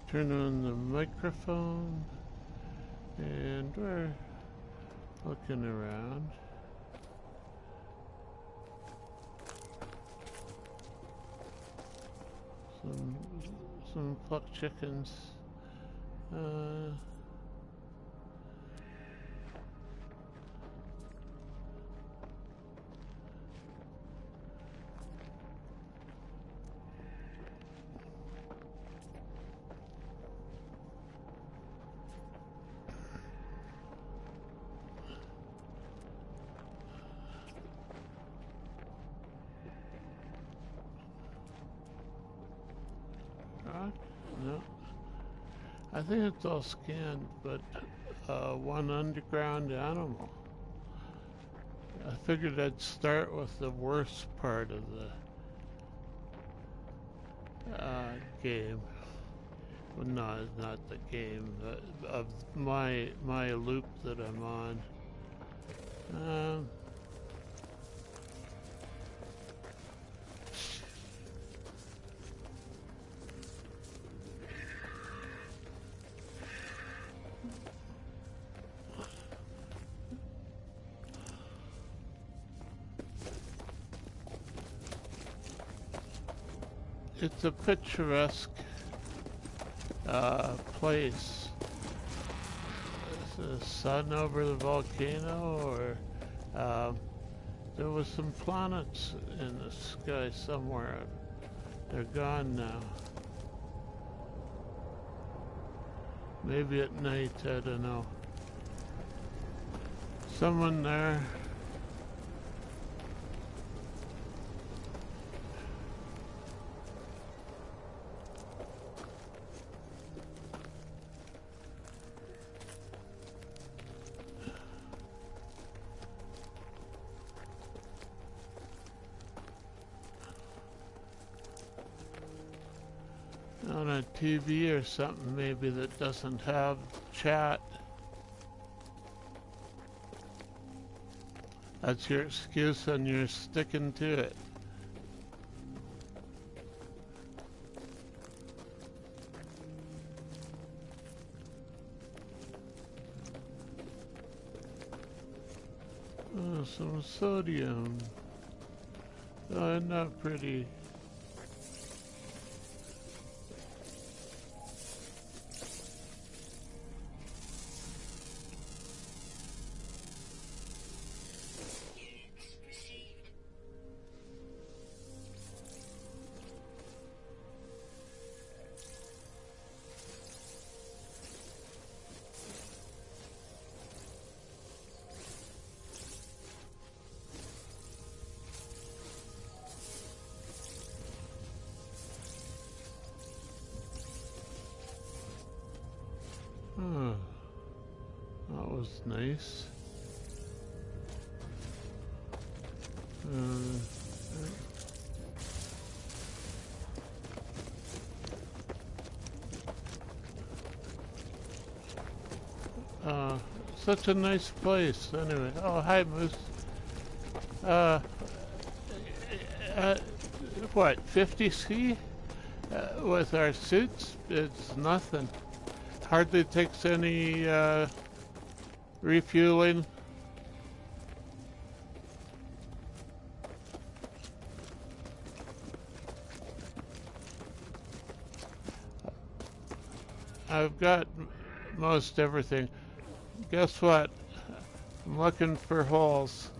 Turn on the microphone, and we're looking around. Some plucked chickens. No. I think it's all scanned, but one underground animal. I figured I'd start with the worst part of the game. Well, no, it's not the game, but of my loop that I'm on. It's a picturesque place. The sun over the volcano, or there was some planets in the sky somewhere. They're gone now. Maybe at night, I don't know. Someone there. On a TV or something maybe that doesn't have chat. That's your excuse and you're sticking to it. Oh, some sodium. Oh, not pretty. Oh, that was nice. Such a nice place. Anyway, oh hi Moose. What 50C with our suits? It's nothing. Hardly takes any refueling. I've got most everything. Guess what? I'm looking for holes.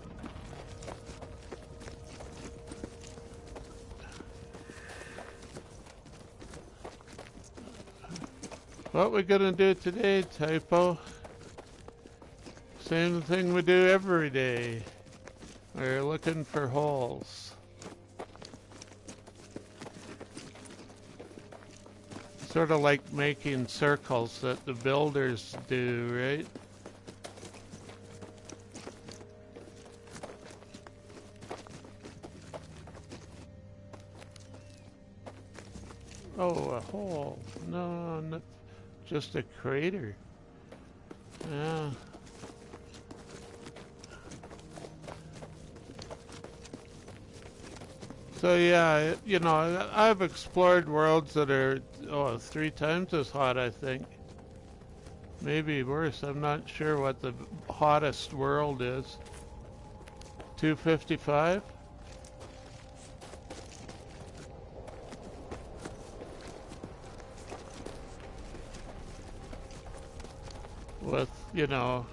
What we gonna do today, Typo? Same thing we do every day. We're looking for holes. Sort of like making circles that the builders do, right? Oh, a hole. No, not just a crater. Yeah. So yeah, you know, I've explored worlds that are 3 times as hot, I think. Maybe worse. I'm not sure what the hottest world is. 255? With, you know,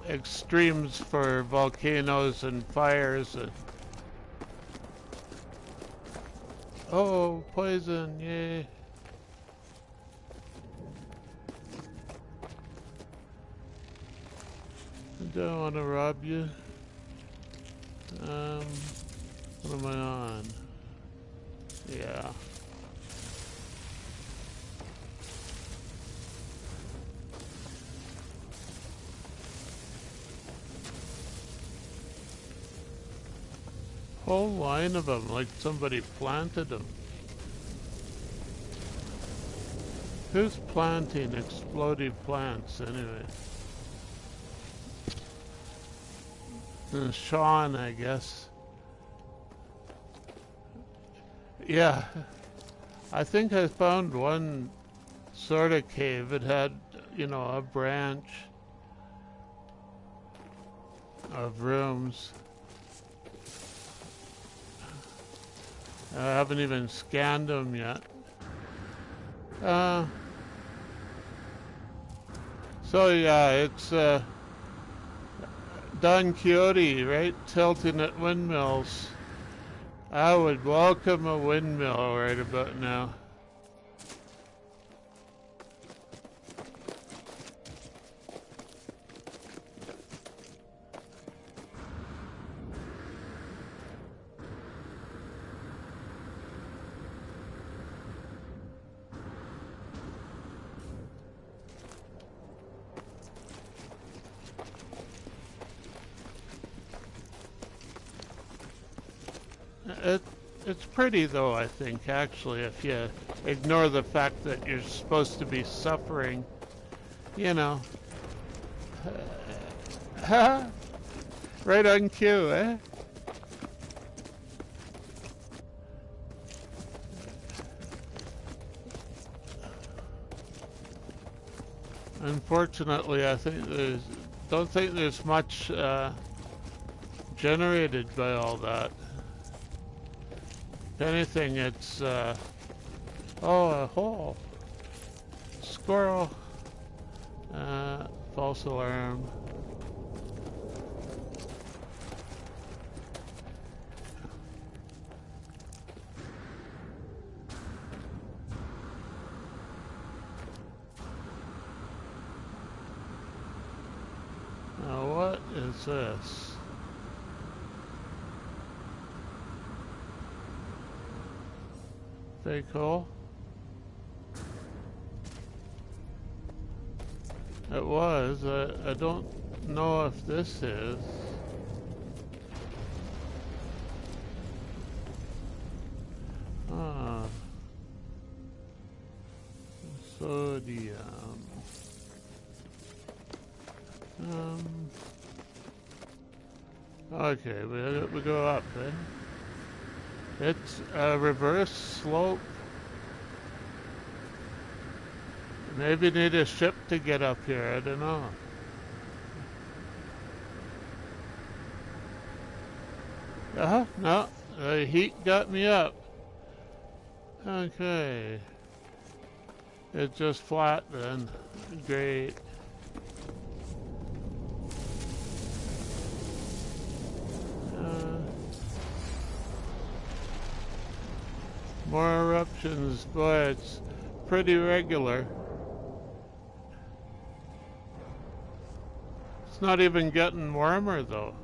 extremes for volcanoes and fires. Oh, poison, yay. I don't want to rob you. What am I on? Yeah. Whole line of them, like somebody planted them. Who's planting exploding plants anyway? Sean, I guess. Yeah, I think I found one sort of cave. It had, you know, a branch of rooms. I haven't even scanned them yet. So yeah, it's Don Quixote, right? Tilting at windmills. I would welcome a windmill right about now. It's pretty though, I think, actually, if you ignore the fact that you're supposed to be suffering, you know. Right on cue, eh? Unfortunately, don't think there's much generated by all that. If anything, it's oh, a hole, squirrel, false alarm. Now what is this? Fake hole? It was. I don't know if this is. Ah. Sodium. Okay, we go up, eh? It's a reverse slope. Maybe need a ship to get up here, I don't know. No, the heat got me up. Okay. It's just flat then. Great. More eruptions, boy, it's pretty regular. It's not even getting warmer though.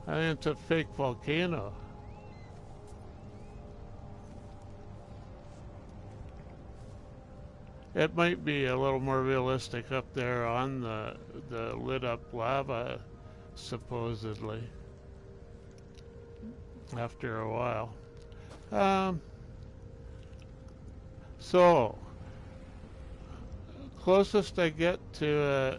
I think it's a fake volcano. It might be a little more realistic up there on the lit up lava, supposedly, after a while. So, closest I get to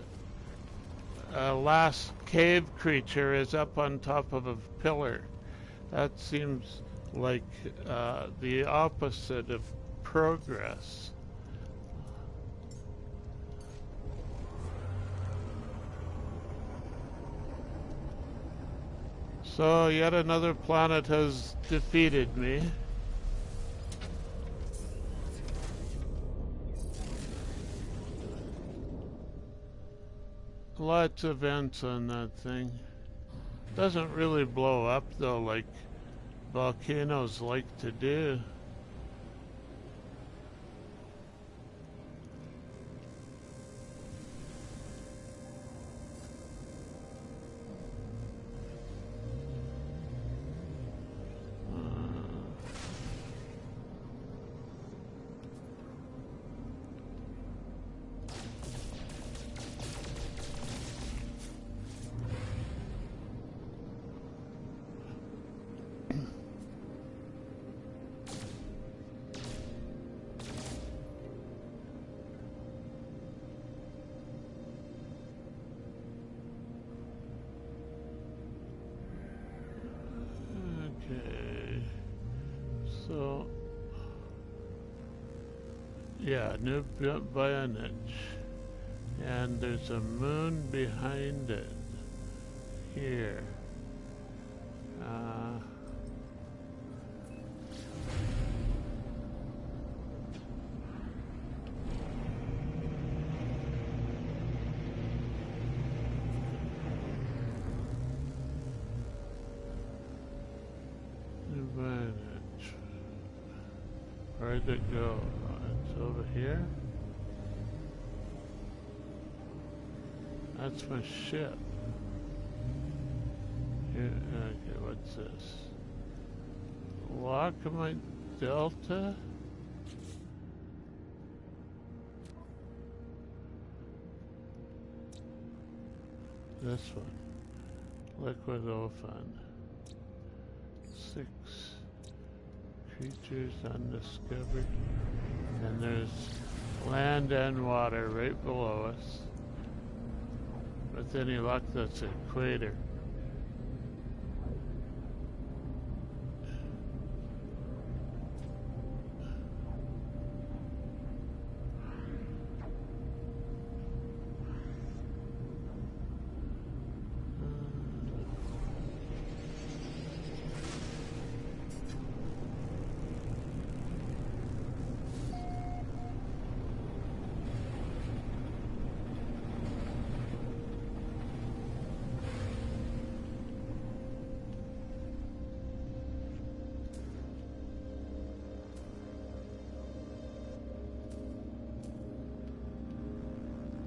a last cave creature is up on top of a pillar. That seems like the opposite of progress. So yet another planet has defeated me. Lots of vents on that thing. Doesn't really blow up though like volcanoes like to do. So, yeah, new bayonet. And there's a moon behind it. Here. New bayonet. Where'd it go? It's over here. That's my ship. Here, okay, what's this? Lockmite Delta? This one. Liquid Ophon. 6 creatures undiscovered. And there's land and water right below us. With any luck, that's the equator.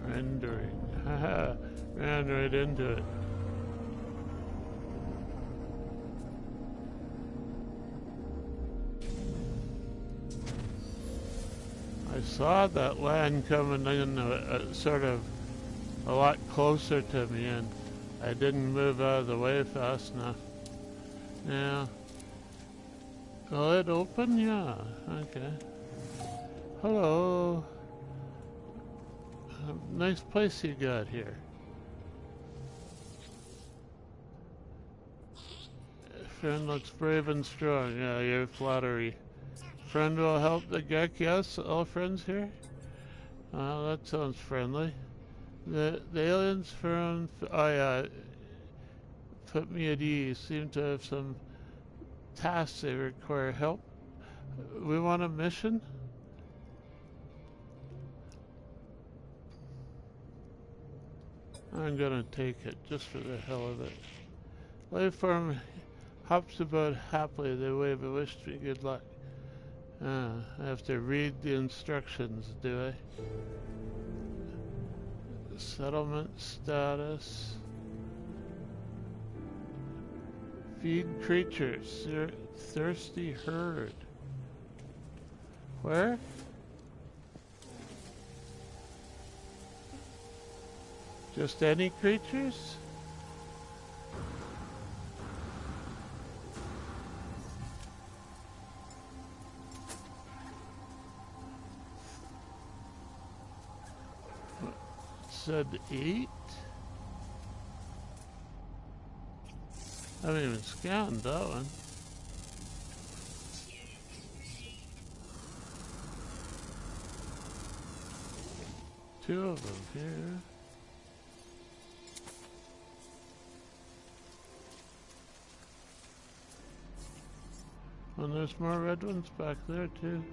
Rendering. Haha, ran right into it. I saw that land coming in sort of a lot closer to me, and I didn't move out of the way fast enough. Yeah. Will it open? Yeah. Okay. Hello. Nice place you got here. Friend looks brave and strong. Yeah, your flattery. Friend will help the geck. Yes, all friends here? That sounds friendly. The aliens from... Oh yeah. Put me at ease. Seem to have some tasks they require help. We want a mission? I'm gonna take it, just for the hell of it. Life form hops about happily. They wave a wish to me good luck. I have to read the instructions, do I? Settlement status. Feed creatures. Thirsty herd. Where? Just any creatures? Said 8? I haven't even scanned that one. two of them here. And there's more red ones back there too.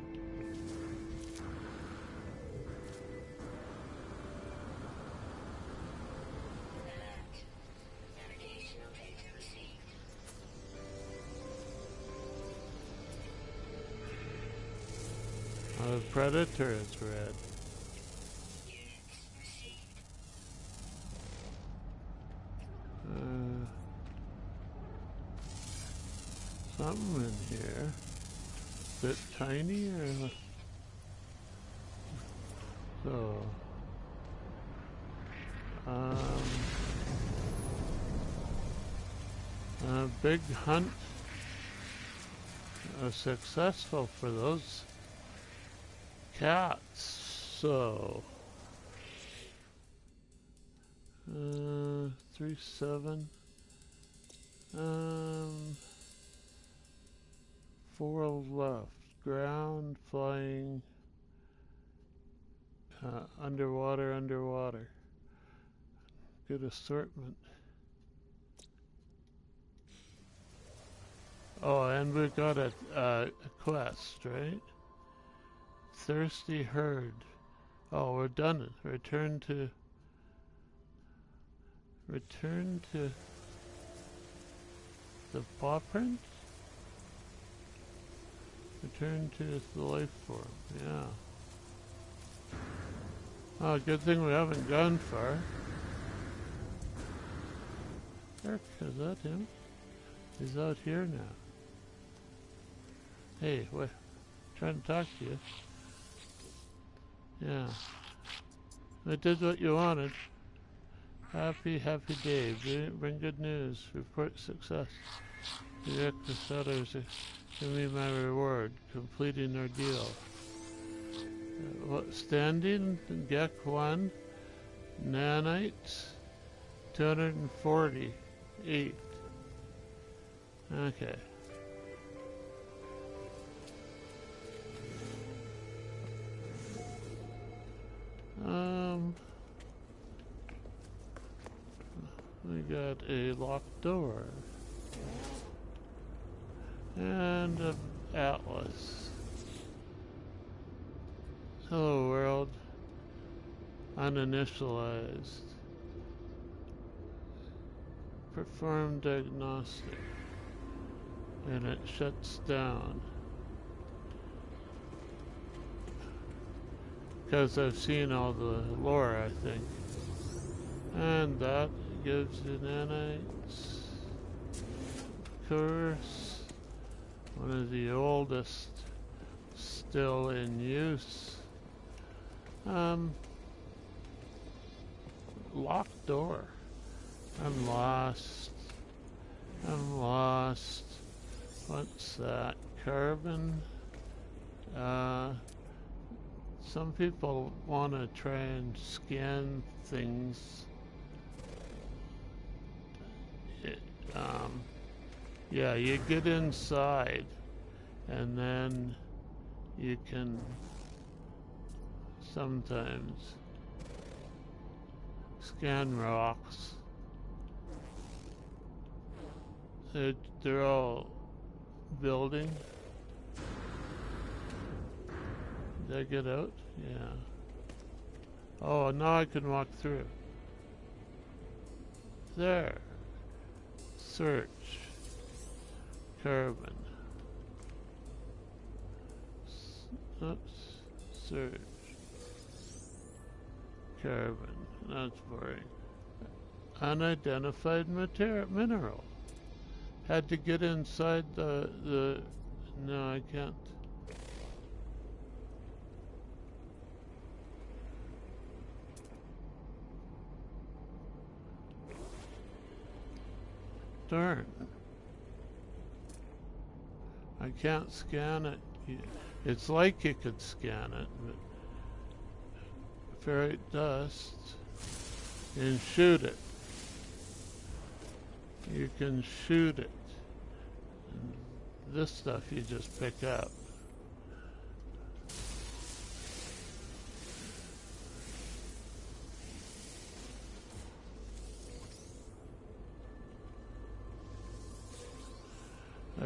The predator is red. Something in here. Bit tiny or so. A big hunt was successful for those cats. So 3-7. 4 left. Ground, flying, underwater. Good assortment. Oh, and we got a quest, right? Thirsty herd. Oh, we're done. Return to the paw print? Return to the life form, yeah. Oh, good thing we haven't gone far. Eric, is that him? He's out here now. Hey, what? Trying to talk to you. Yeah. I did what you wanted. Happy day. Bring good news. Report success. The extra settlers give me my reward. Completing our deal. Standing? Gek 1. Nanites. 248. Okay. We got a locked door. And an atlas. Hello world. Uninitialized. Perform diagnostic. And it shuts down. Because I've seen all the lore, I think. And that gives you nanites. Of course, one of the oldest still in use. Locked door. I'm lost. What's that? Carbon? Some people want to try and scan things. Yeah, you get inside and then you can sometimes scan rocks. They're all building. Did I get out? Yeah. Oh, now I can walk through. There. Search. Carbon. Oops. Search. Carbon. That's boring. Unidentified mineral. Had to get inside the... No, I can't. Darn. I can't scan it. It's like you could scan it, but ferrite dust and shoot it. You can shoot it. And this stuff you just pick up.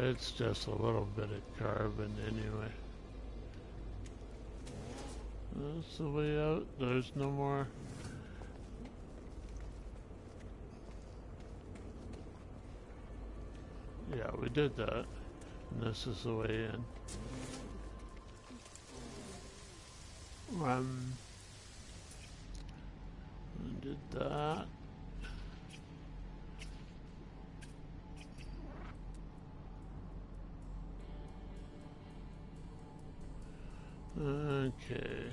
It's just a little bit of carbon anyway. That's the way out. There's no more. Yeah, we did that. And this is the way in. I did that. Okay.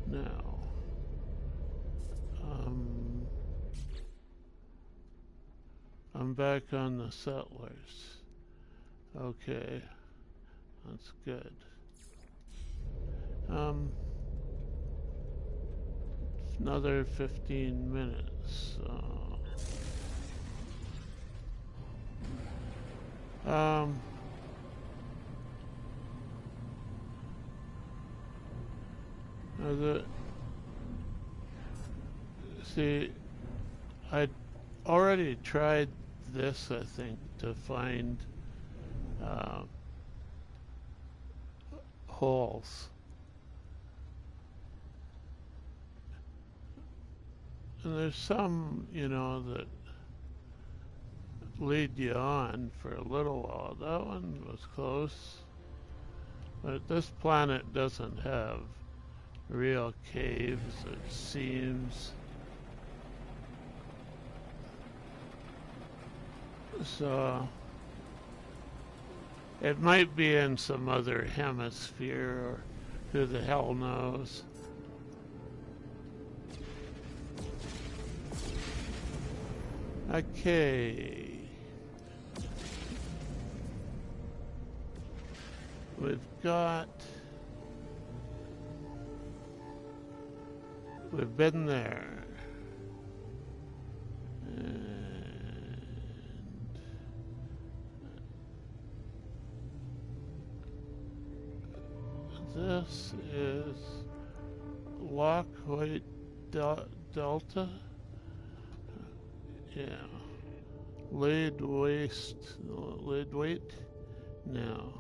Now, I'm back on the settlers. Okay, that's good. Another 15 minutes. See, I'd already tried this, I think, to find holes. And there's some, you know, that lead you on for a little while. That one was close. But this planet doesn't have real caves or seams. So it might be in some other hemisphere, or who the hell knows. Okay. We've been there. And this is Lockwood Delta. Yeah. Lead weight. No.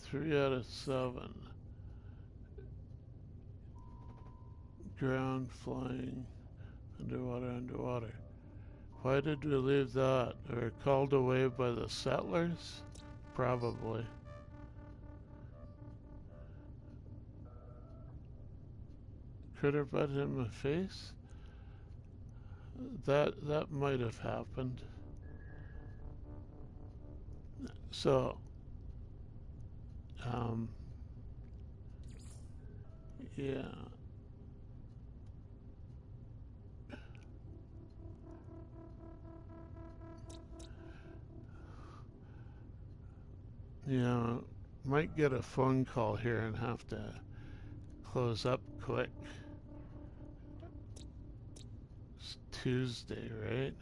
Three out of 7. Ground, flying, underwater. Why did we leave that? We were called away by the settlers? Probably. Critter butt in the face? That might have happened. So, yeah. Yeah, might get a phone call here and have to close up quick. It's Tuesday, right?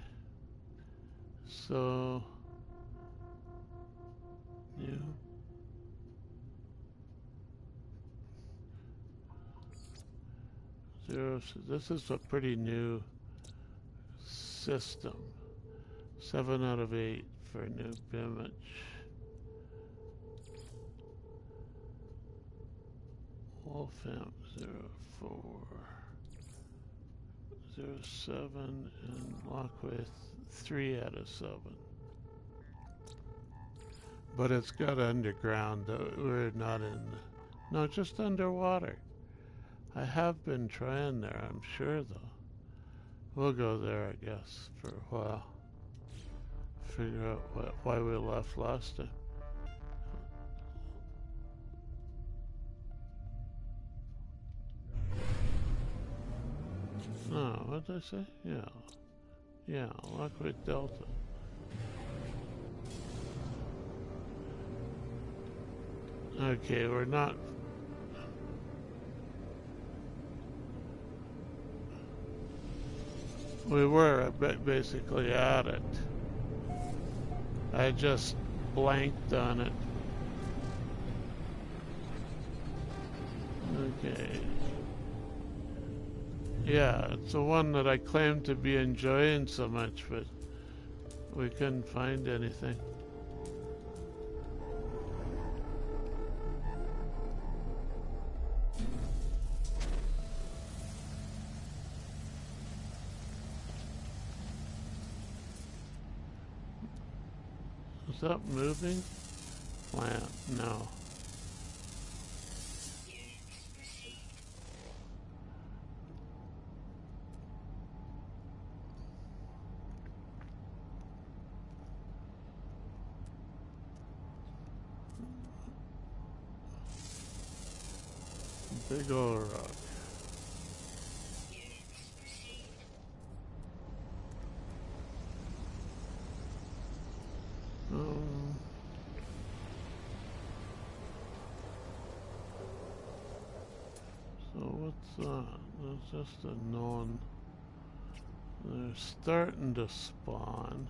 So, yeah. This is a pretty new system. 7 out of 8 for new image. Wolfam 04 07 and Lockwood 3 out of 7. But it's got underground. We're not in. No, just underwater. I have been trying there, I'm sure, though. We'll go there, I guess, for a while. Figure out why we left last time. No, what did I say? Yeah, Lockwood Delta. Okay, we're not. We were basically at it. I just blanked on it. Okay. Yeah, it's the one that I claimed to be enjoying so much, but we couldn't find anything. Is that moving? Plant? No. Big old rock. So what's that? That's just a known. They're starting to spawn.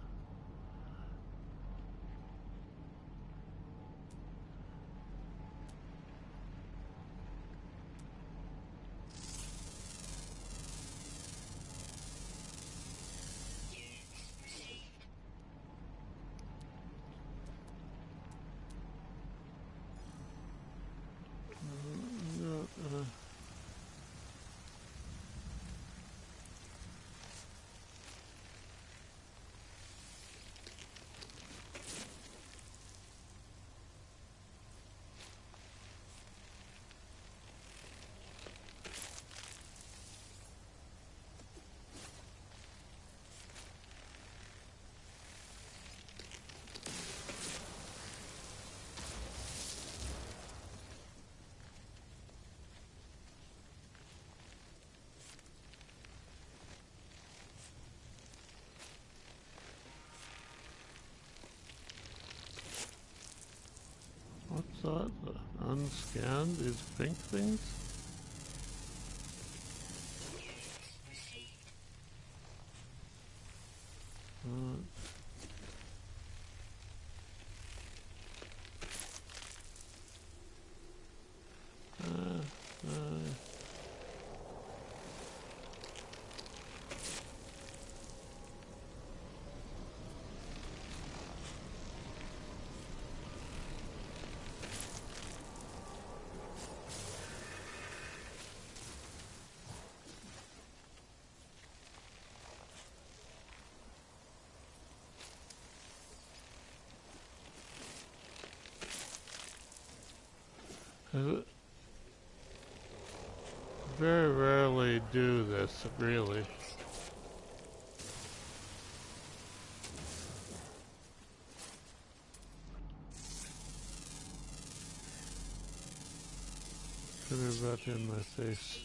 What's that? Unscanned? These pink things? Very rarely do this, really. Put her back in my face.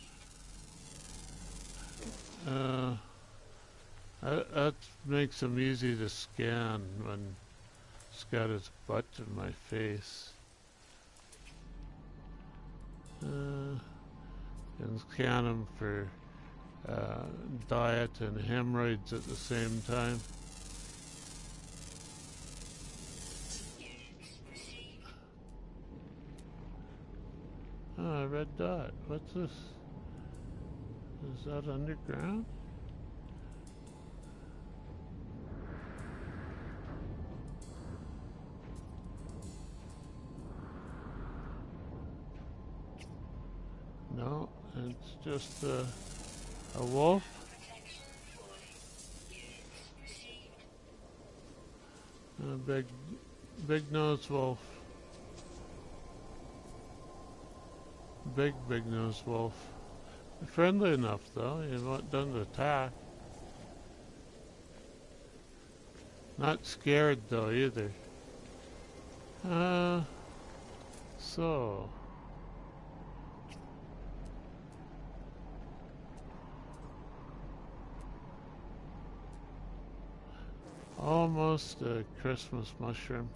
That makes him easy to scan when he's got his butt in my face. And scan him for diet and hemorrhoids at the same time. Oh, a red dot. What's this? Is that underground? No, it's just a wolf. A big nosed wolf. Big nosed wolf. Friendly enough though, he doesn't attack. Not scared though either. So. Almost a Christmas mushroom.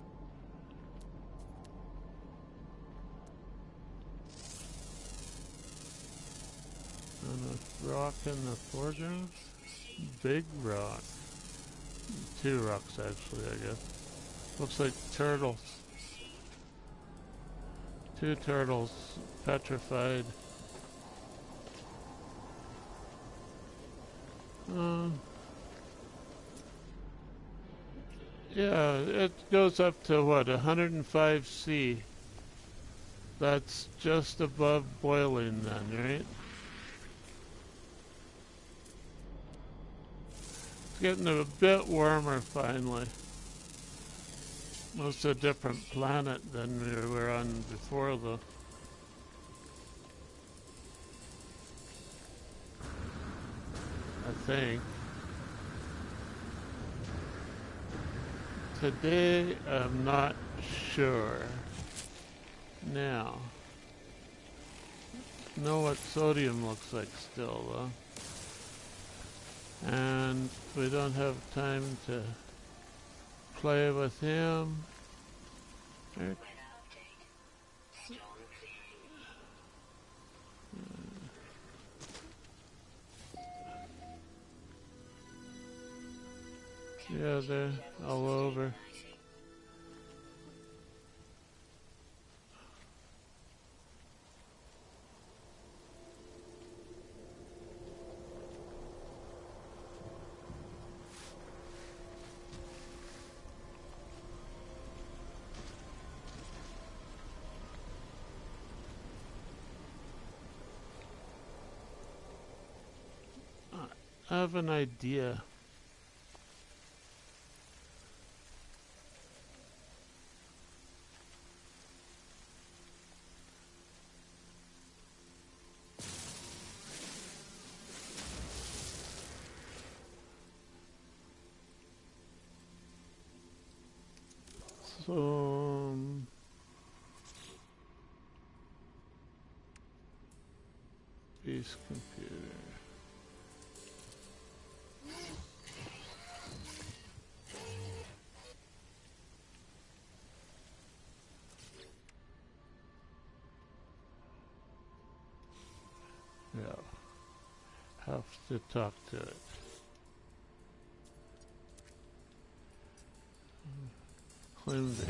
And a rock in the foreground. big rock. Two rocks actually, I guess. Looks like turtles. Two turtles petrified. Yeah, it goes up to what, 105 C. That's just above boiling then, right? It's getting a bit warmer finally. It's a different planet than we were on before though. I think. Today, I'm not sure. Now, know what sodium looks like still though. And we don't have time to play with him. Right. Yeah, they're all over. I have an idea. So, base computer. Yeah, have to talk to it. Clinby.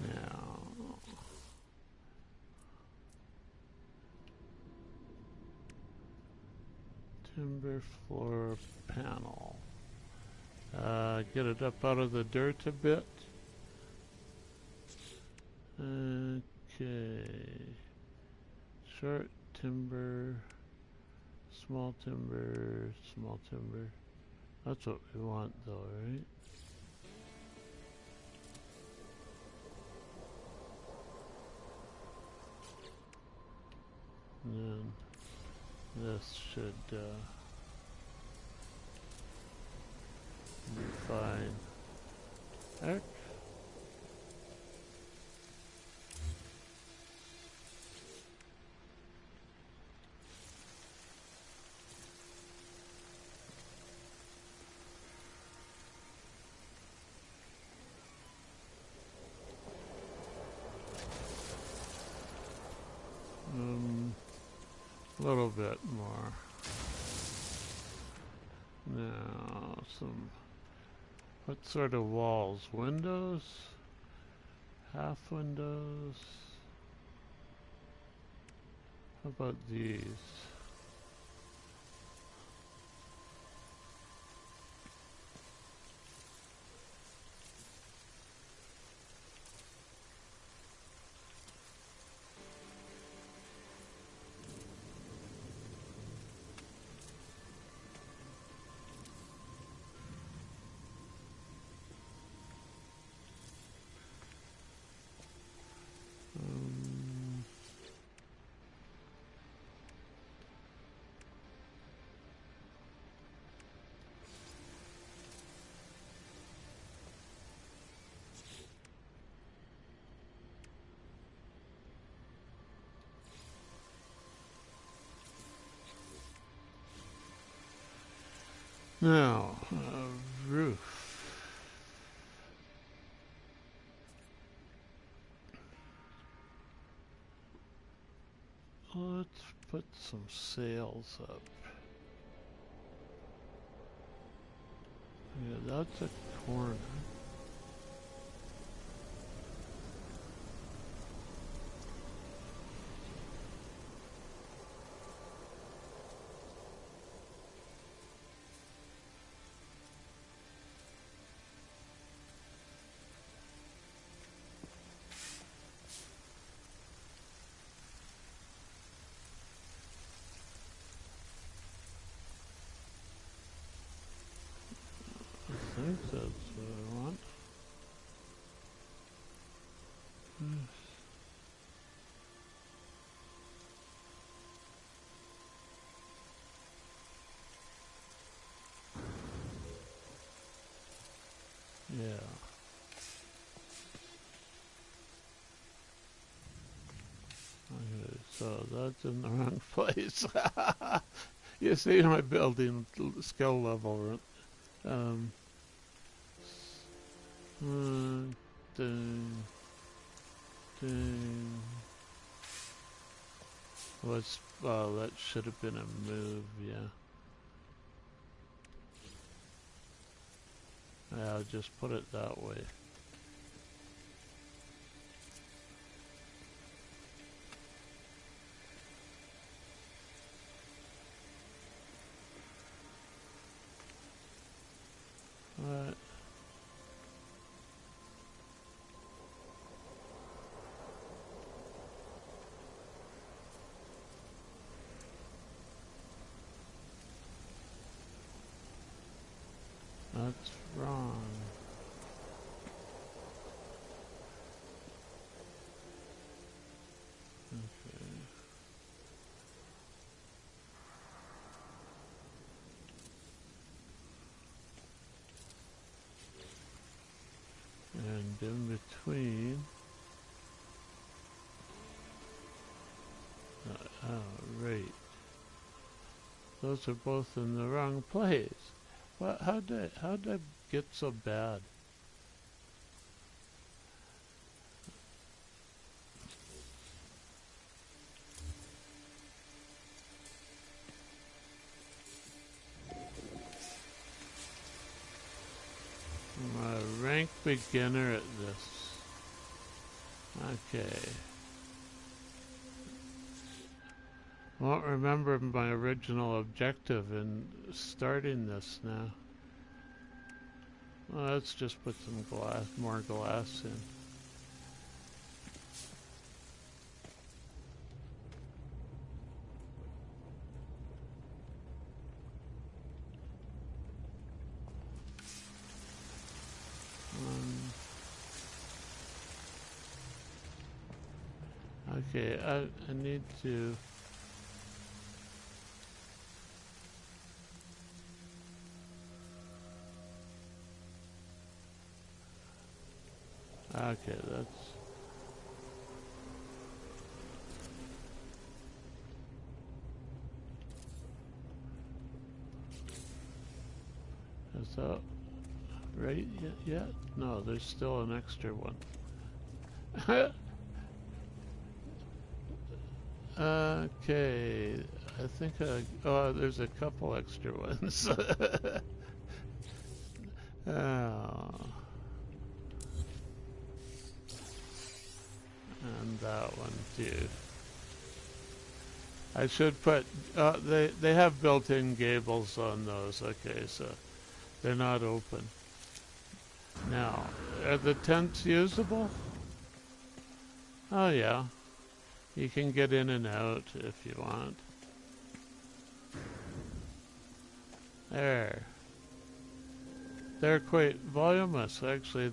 Now, timber floor panel. Get it up out of the dirt a bit. Okay. Short timber, small timber, small timber. That's what we want though, right? And then this should be fine. Heck. A little bit more. Now, what sort of walls? Windows? Half windows? How about these? Now, roof. Let's put some sails up. Yeah, that's a corner. I think that's what I want. Yeah. Okay, so that's in the wrong place. You see my building skill level. Um, ding, ding. Well, that should have been a move, yeah. Yeah, I'll just put it that way. Alright. That's wrong. Okay. And in between, oh, right. Those are both in the wrong place. What? How'd I get so bad? I'm a rank beginner at this. Okay. Won't remember my original objective in starting this now. Well, let's just put some glass, more glass in. Okay, I need to... Okay, that's... Is that right yet? No, there's still an extra one. Okay, I think oh, there's a couple extra ones. Oh. And that one too. I should put, they have built-in gables on those, okay, so they're not open. Now, are the tents usable? Oh yeah, you can get in and out if you want. There. They're quite voluminous, actually.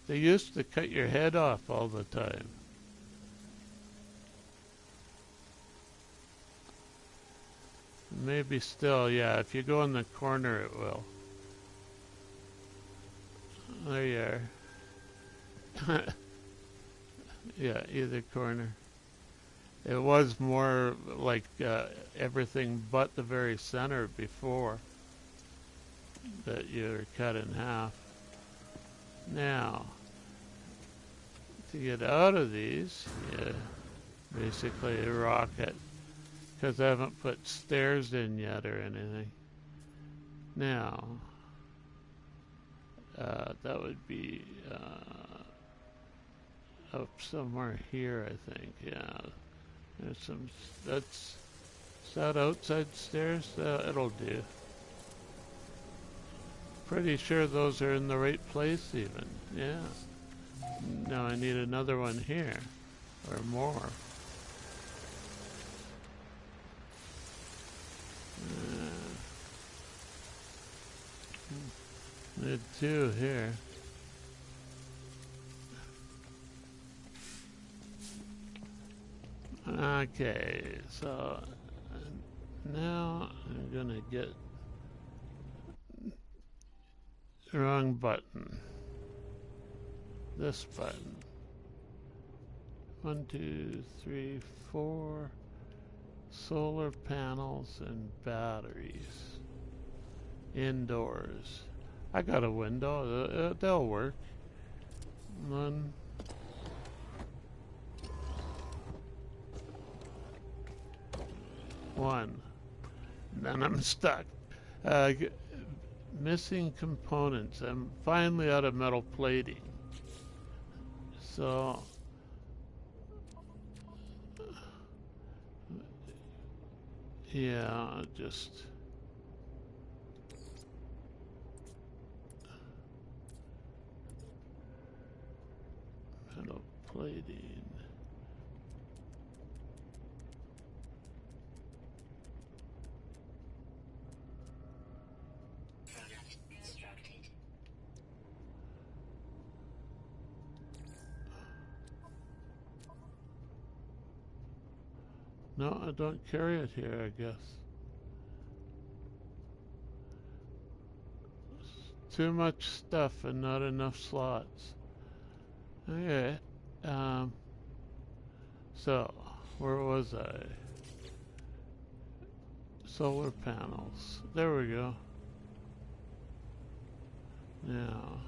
They used to cut your head off all the time. Maybe still, yeah. If you go in the corner, it will. There you are. Yeah, either corner. It was more like everything but the very center before. that you're cut in half. Now, to get out of these, you basically rock it, because I haven't put stairs in yet or anything. Now, that would be up somewhere here, I think. Yeah, there's some. Is that outside stairs? It'll do. Pretty sure those are in the right place, even. Yeah. Now I need another one here, or more. Need two here. Okay, so now I'm gonna get the wrong button. This button. 1, 2, 3, 4 solar panels and batteries. Indoors. I got a window. They'll work. One. Then I'm stuck. Missing components. I'm finally out of metal plating. So yeah, just metal plating. No, I don't carry it here, I guess. Too much stuff and not enough slots. Okay. So, where was I? Solar panels. There we go. Now.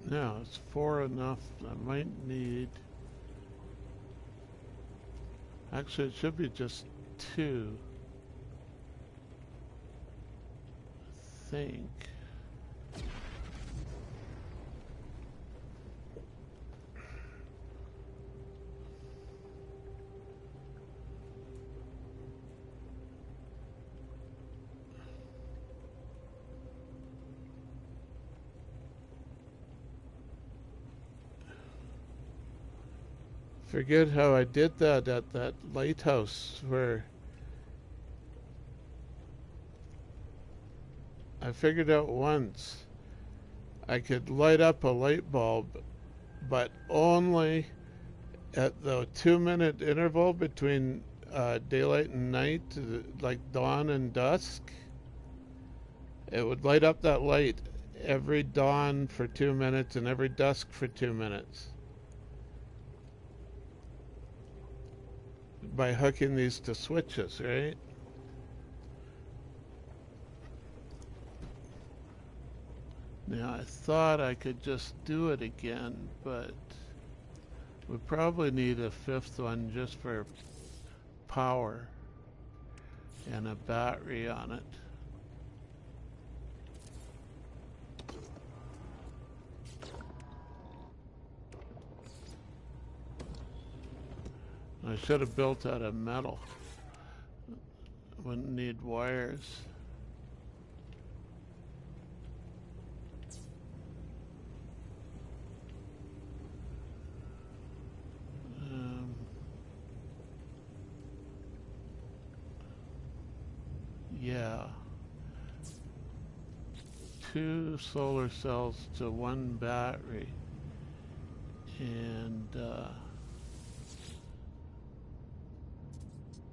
Now, it's 4 enough. I might need... Actually, it should be just 2. I think. Forget how I did that at that lighthouse where I figured out once I could light up a light bulb, but only at the 2-minute interval between daylight and night, like dawn and dusk. It would light up that light every dawn for 2 minutes and every dusk for 2 minutes. By hooking these to switches, right? Now I thought I could just do it again, but we probably need a 5th one just for power and a battery on it. I should have built out of metal. Wouldn't need wires. Yeah. 2 solar cells to 1 battery, and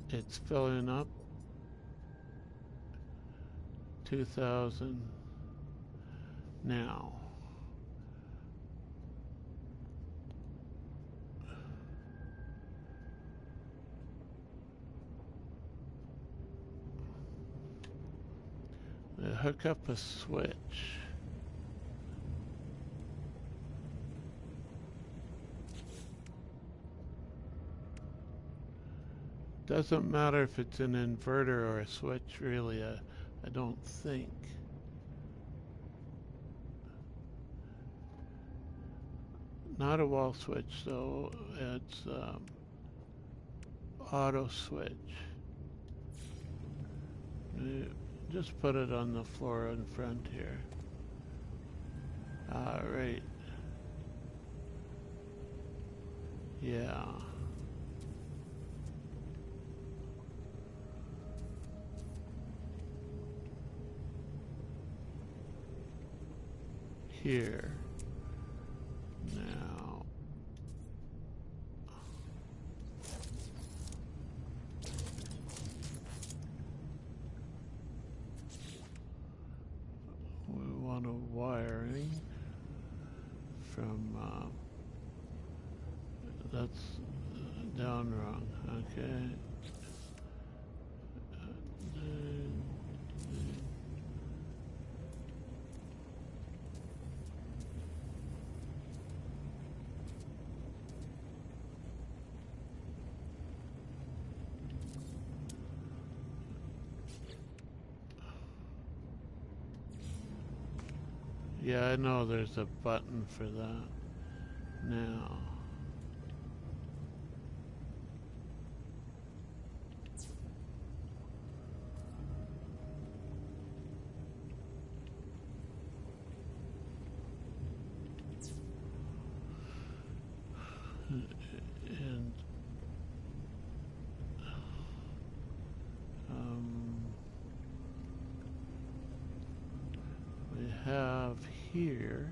it's filling up. 2,000 now. Hook up a switch. Doesn't matter if it's an inverter or a switch, really, I don't think. Not a wall switch, though. It's auto switch. Just put it on the floor in front here. Right. Yeah. Here. Now. We want a wiring from, that's down wrong, okay. Yeah, I know there's a button for that now. And we have here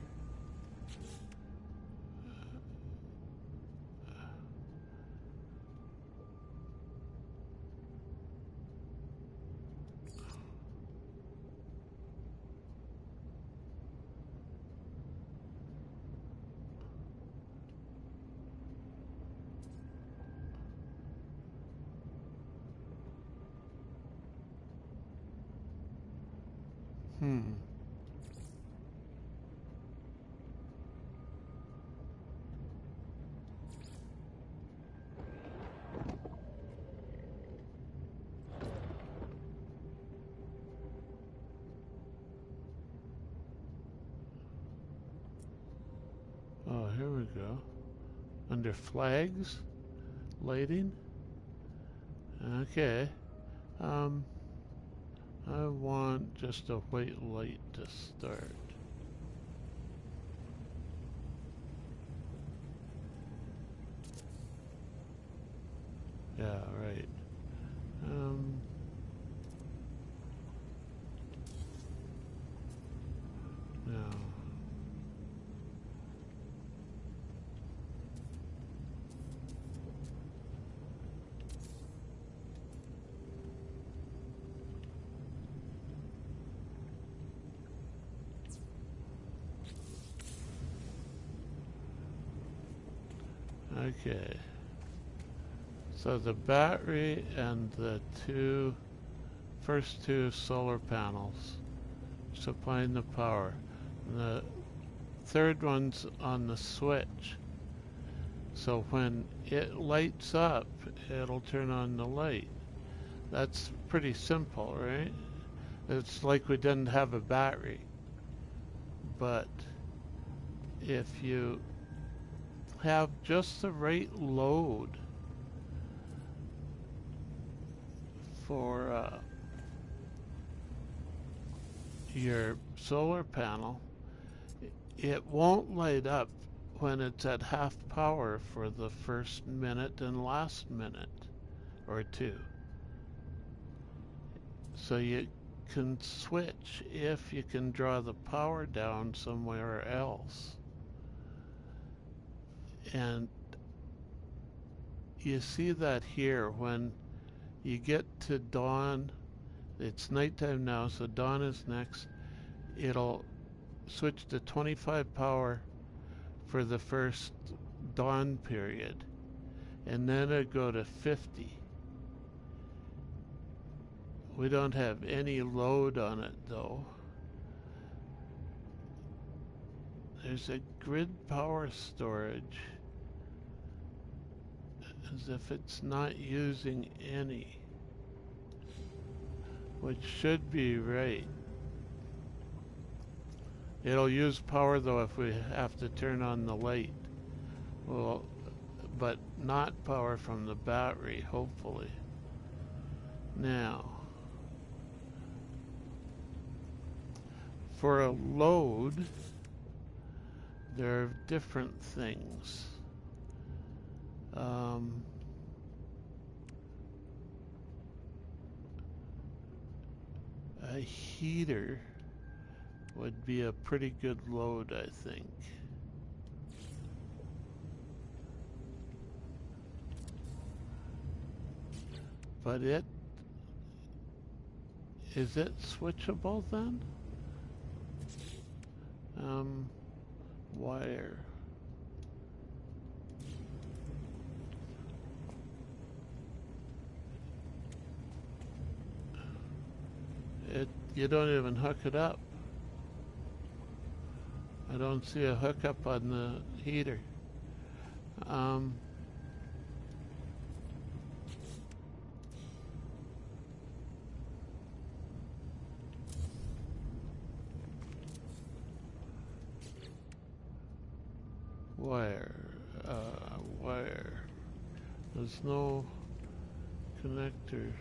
oh, here we go. Under flags, lighting. Okay. I want just a white light to start. Yeah, right. Now. Okay. So the battery and the first two solar panels supplying the power. And the third one's on the switch. So when it lights up, it'll turn on the light. That's pretty simple, right? It's like we didn't have a battery. But if you have just the right load for your solar panel, it won't light up when it's at half power for the first minute and last minute or two. So you can switch if you can draw the power down somewhere else. And you see that here when you get to dawn. It's nighttime now, so dawn is next. It'll switch to 25 power for the first dawn period, and then it'll go to 50. We don't have any load on it though. There's a grid power storage, as if it's not using any, which should be right. It'll use power though if we have to turn on the light. Well, but not power from the battery, hopefully. Now, for a load, there are different things. A heater would be a pretty good load, I think. But is it switchable then? Wire. You don't even hook it up. I don't see a hookup on the heater. Wire. There's no connector.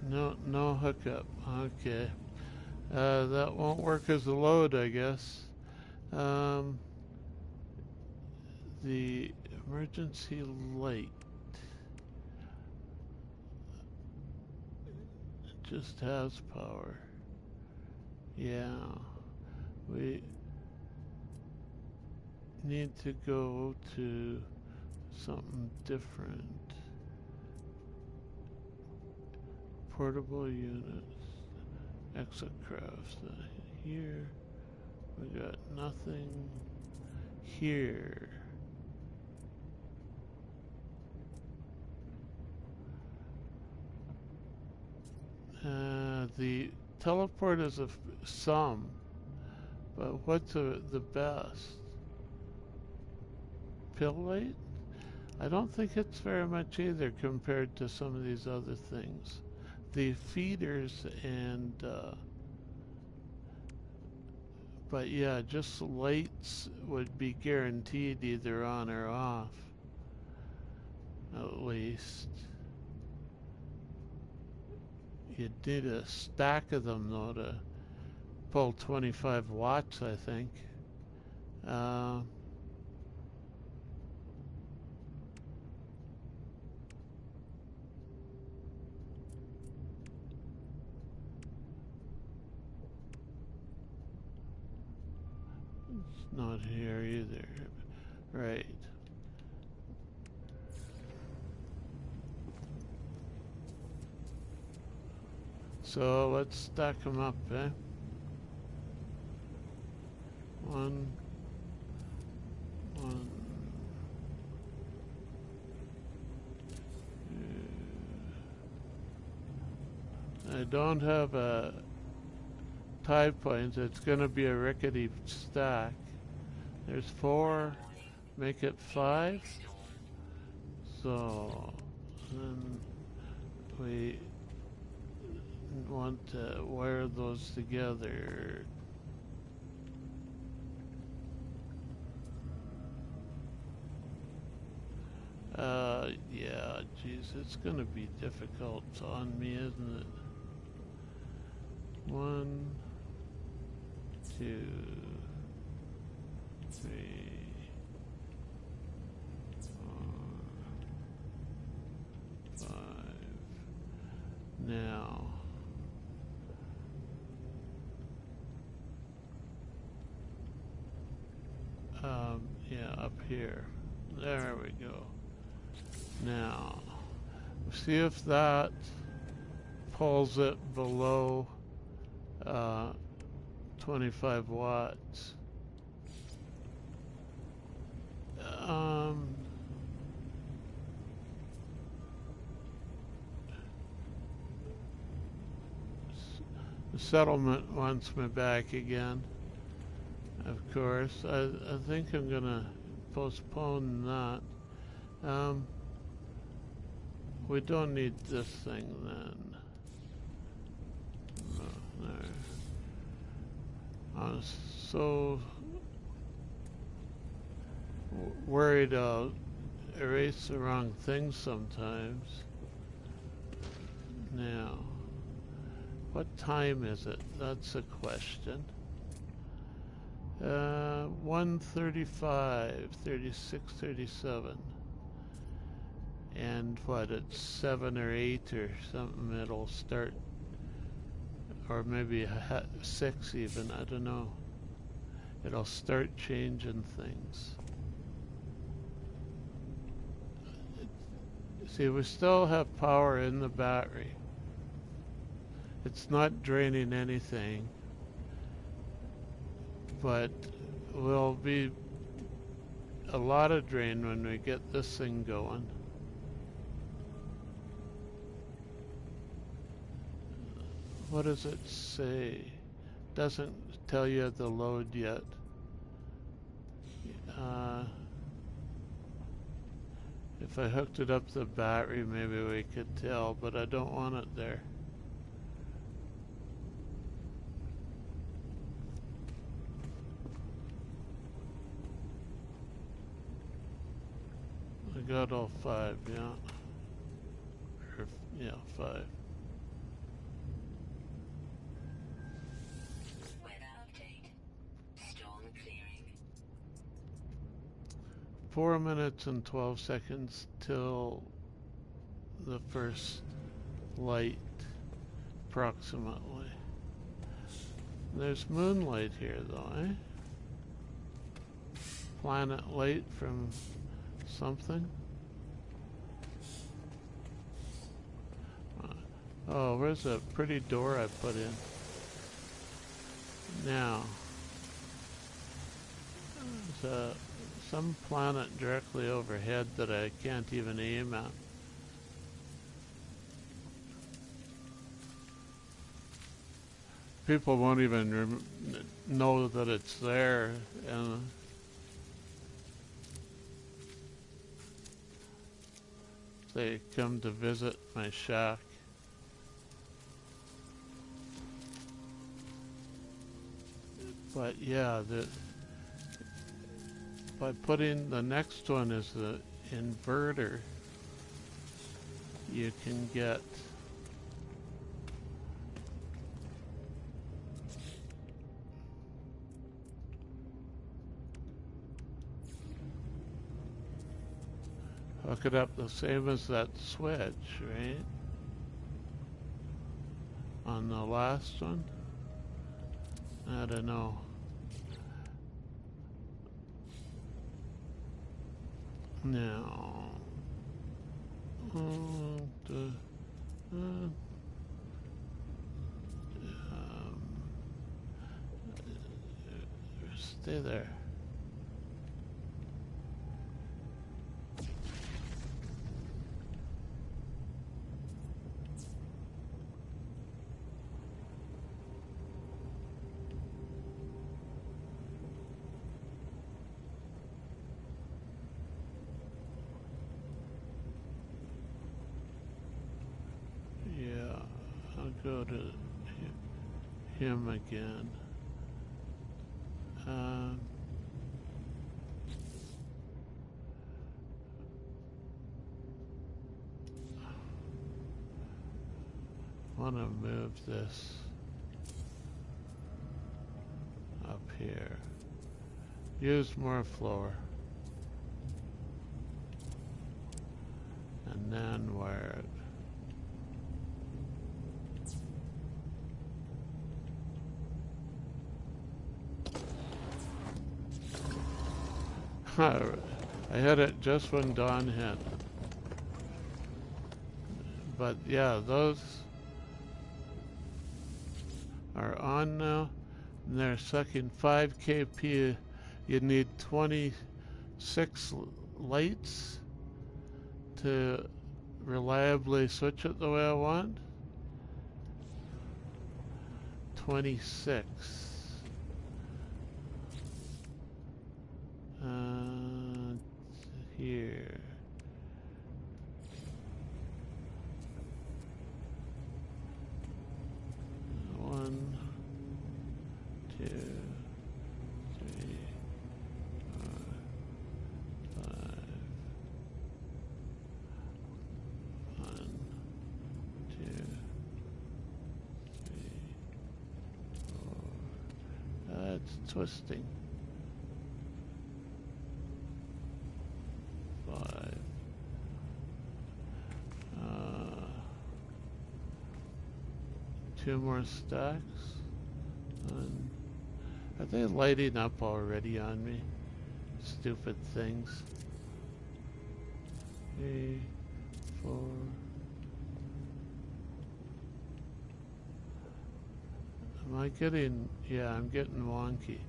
No hookup. Okay. That won't work as a load, I guess. The emergency light just has power. Yeah. We need to go to something different. Portable units, exocraft. Here we got nothing. Here, the teleport is some, but what's the best? Pill light? I don't think it's very much either compared to some of these other things. The feeders and but yeah, just lights would be guaranteed either on or off, at least. You'd need a stack of them though to pull 25 watts, I think. Not here either. Right. So let's stack them up, eh? One. I don't have a tie point. It's going to be a rickety stack. There's 4, make it 5. So then we want to wire those together. Yeah, geez, it's going to be difficult on me, isn't it? 1, 2, 3, 4, 5. Yeah, up here. There we go. Now, see if that pulls it below 25 watts. The settlement wants me back again. Of course, I think I'm gonna postpone that. We don't need this thing then. No, there. I'm so worried I'll erase the wrong thing sometimes. Now, what time is it? That's a question. 1:35, 36, 37. And what, it's 7 or 8 or something, it'll start, or maybe 6 even, I don't know. It'll start changing things. See, we still have power in the battery. It's not draining anything, but will be a lot of drain when we get this thing going. What does it say? Doesn't tell you the load yet. If I hooked it up to the battery, maybe we could tell, but I don't want it there. I got all 5, yeah. Or, yeah, 5. Weather update. Storm clearing. 4 minutes and 12 seconds till the first light, approximately. There's moonlight here though, eh? Planet light from something. Oh, where's a pretty door I put in? Now, there's some planet directly overhead that I can't even aim at. People won't even know that it's there, and they come to visit my shack. But yeah, by putting the next one as the inverter, you can get hook it up the same as that switch, right? On the last one? I don't know. Now, stay there. Go to him again. Want to move this up here. Use more floor. And then wire it. I hit it just when dawn hit. But yeah, those are on now, and they're sucking 5 kp. You need 26 lights to reliably switch it the way I want. 26. Here. One, two, three, four, five. One, two, three, four. That's twisting. 5. 2 more stacks. Are they lighting up already on me? Stupid things. 3, 4. Am I getting... Yeah, I'm getting wonky.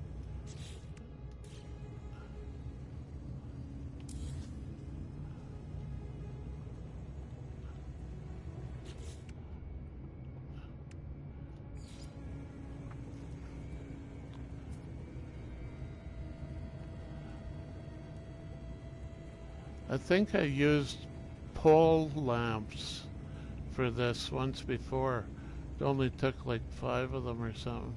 I think I used pole lamps for this once before. It only took like 5 of them or something.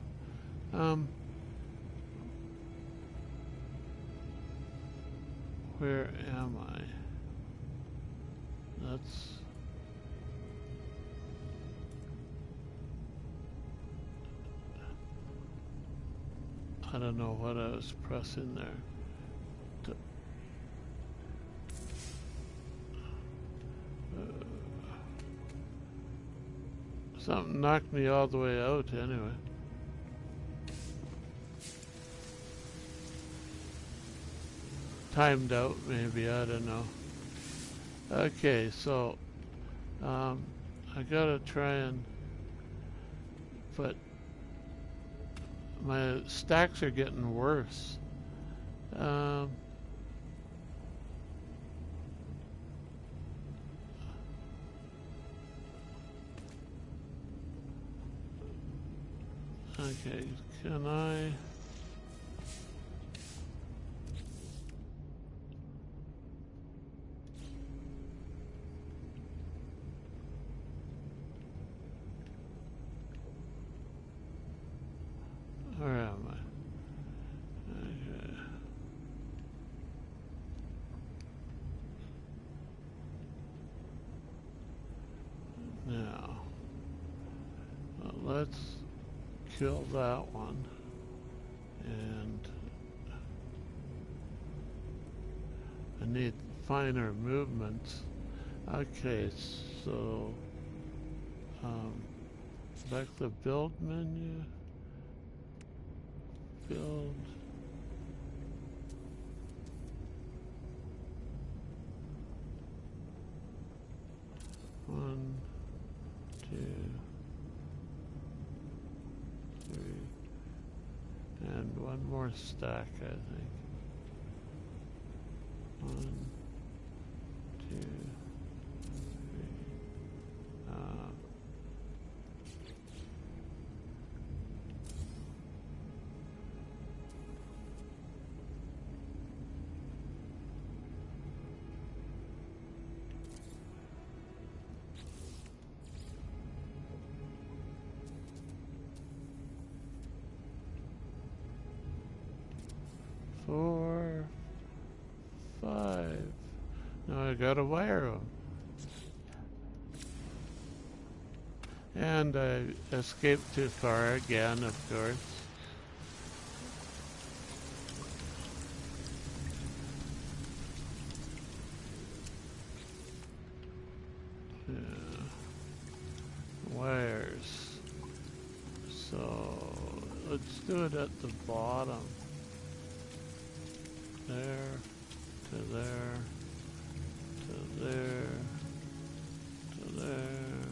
Where am I? That's... I don't know what I was pressing there. Something knocked me all the way out anyway. Timed out maybe, I don't know. Okay, so I gotta try and... But my stacks are getting worse. Okay, can I... Where am I? Okay. Now, let's kill that one, and I need finer movements. Okay, so back to the build menu, build. One, two, and one more stack, I think. 1, 2, 3. 4, 5. Now I gotta wire them. And I escaped too far again, of course. Yeah. Wires. So let's do it at the bottom. There. to there, to there, to there.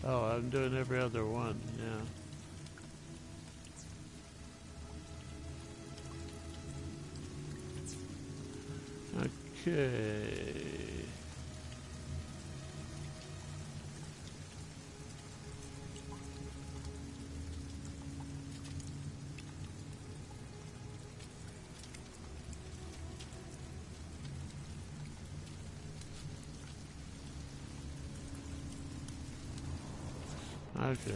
Oh, I'm doing every other one, yeah. Okay. Okay,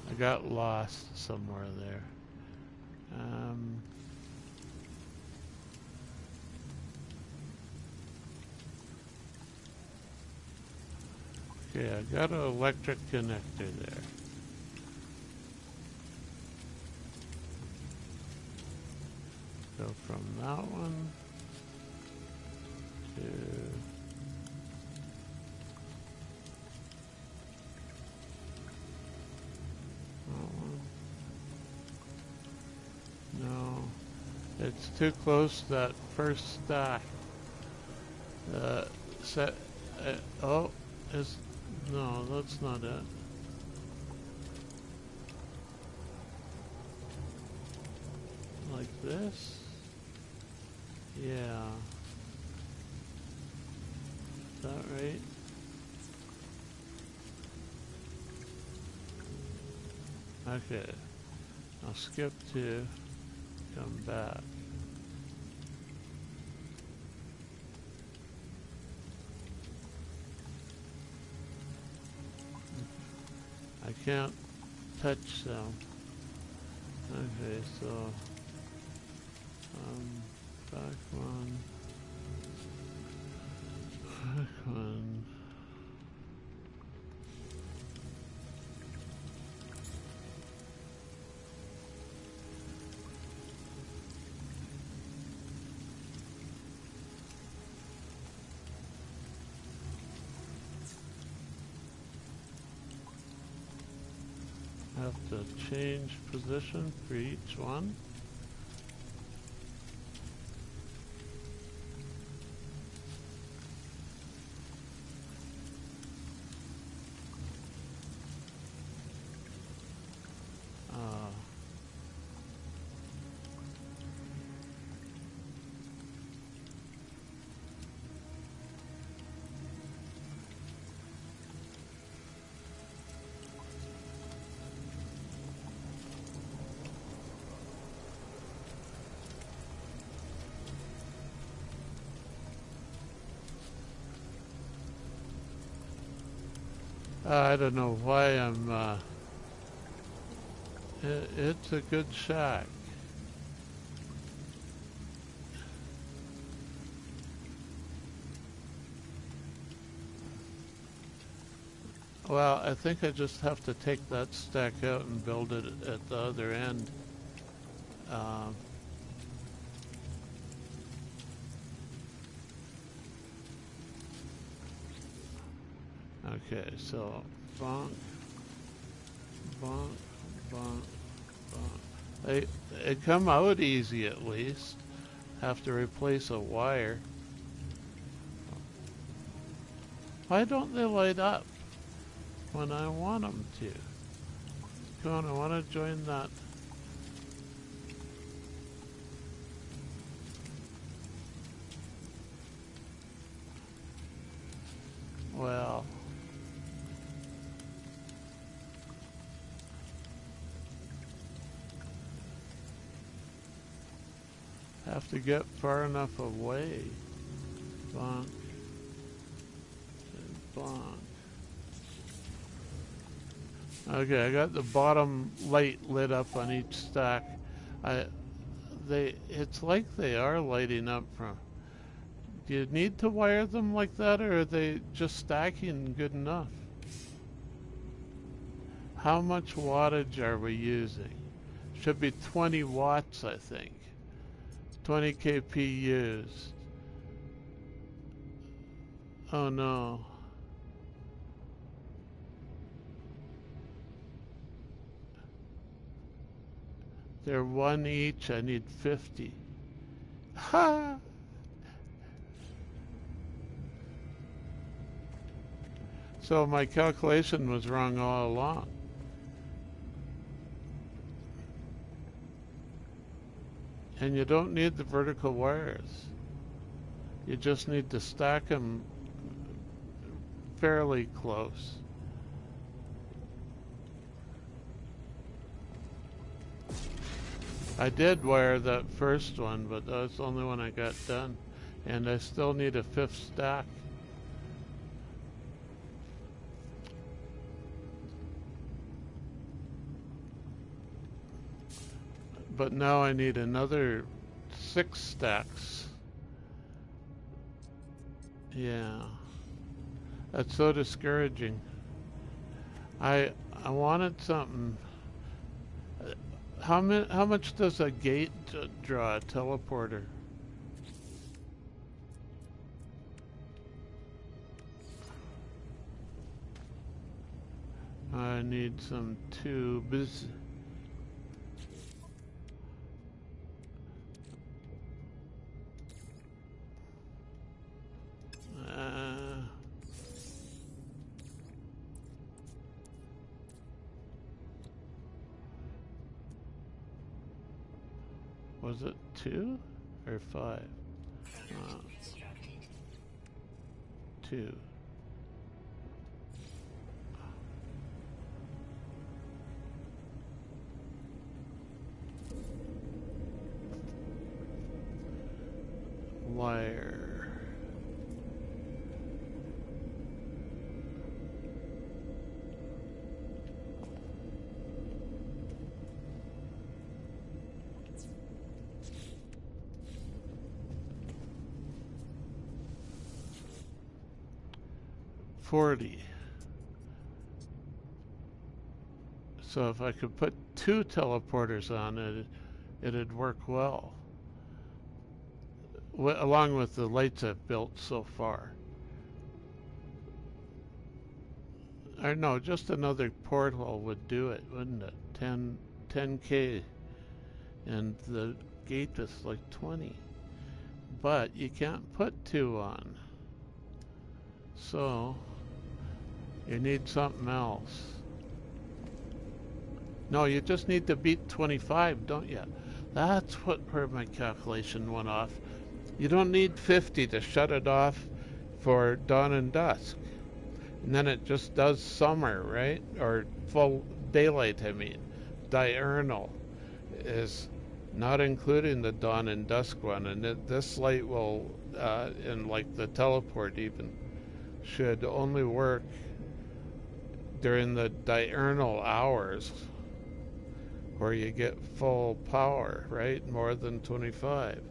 I got lost somewhere there. Okay, I got an electric connector there. Go from that one to that one. No, it's too close to that first stack. Set. Oh, is no, that's not it. Like this? Yeah. Is that right? Okay. I'll skip to come back. I can't touch them. Okay, so back one. Back one. Have to change position for each one. I don't know why I'm, it's a good shack. Well, I think I just have to take that stack out and build it at the other end. Okay, so bonk, bonk, bonk, bonk. They come out easy at least. Have to replace a wire. Why don't they light up when I want them to? Come on, I want to join that. Well, have to get far enough away. Bonk. Bonk. Okay, I got the bottom light lit up on each stack. It's like they are lighting up from. Do you need to wire them like that, or are they just stacking good enough? How much wattage are we using? Should be 20 watts, I think. 20 kPUs. Oh no. They're one each. I need 50. Ha! So my calculation was wrong all along. And you don't need the vertical wires. You just need to stack them fairly close. I did wire that first one, but that's the only one I got done. And I still need a 5th stack. But now I need another 6 stacks. Yeah. That's so discouraging. I wanted something. How much does a gate draw a teleporter? I need some tubes. Was it 2 or 5? 2. Wire. $40. So if I could put 2 teleporters on it, it'd work well. Along with the lights I've built so far. Or no, just another porthole would do it, wouldn't it? 10K. And the gate is like 20. But you can't put 2 on. So you need something else. No, you just need to beat 25, don't you? That's where my calculation went off. You don't need 50 to shut it off for dawn and dusk. And then it just does summer, right? Or full daylight, I mean. Diurnal is not including the dawn and dusk one. And this light will, and like the teleport even, should only work during the diurnal hours where you get full power, right? More than 25.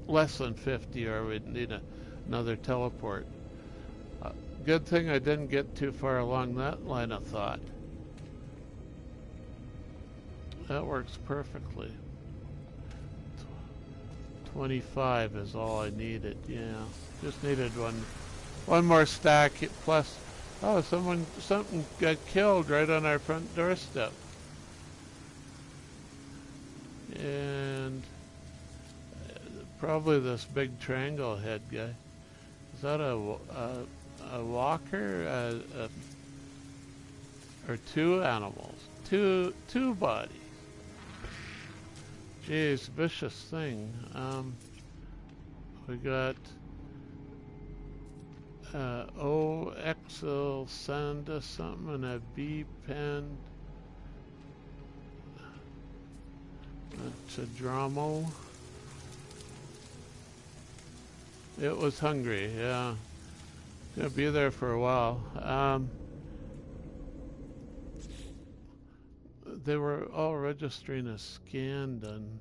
Less than 50 or we'd need another teleport. Good thing I didn't get too far along that line of thought. That works perfectly. 25 is all I needed, yeah. Just needed one more stack plus. Oh, something got killed right on our front doorstep. And probably this big triangle head guy. Is that a walker? Or 2 animals? Two bodies. Jeez, vicious thing. We got O-Exil Sanda something and a B-Pen. A Dramo. It was hungry, yeah. Gonna be there for a while. They were all registering a scan on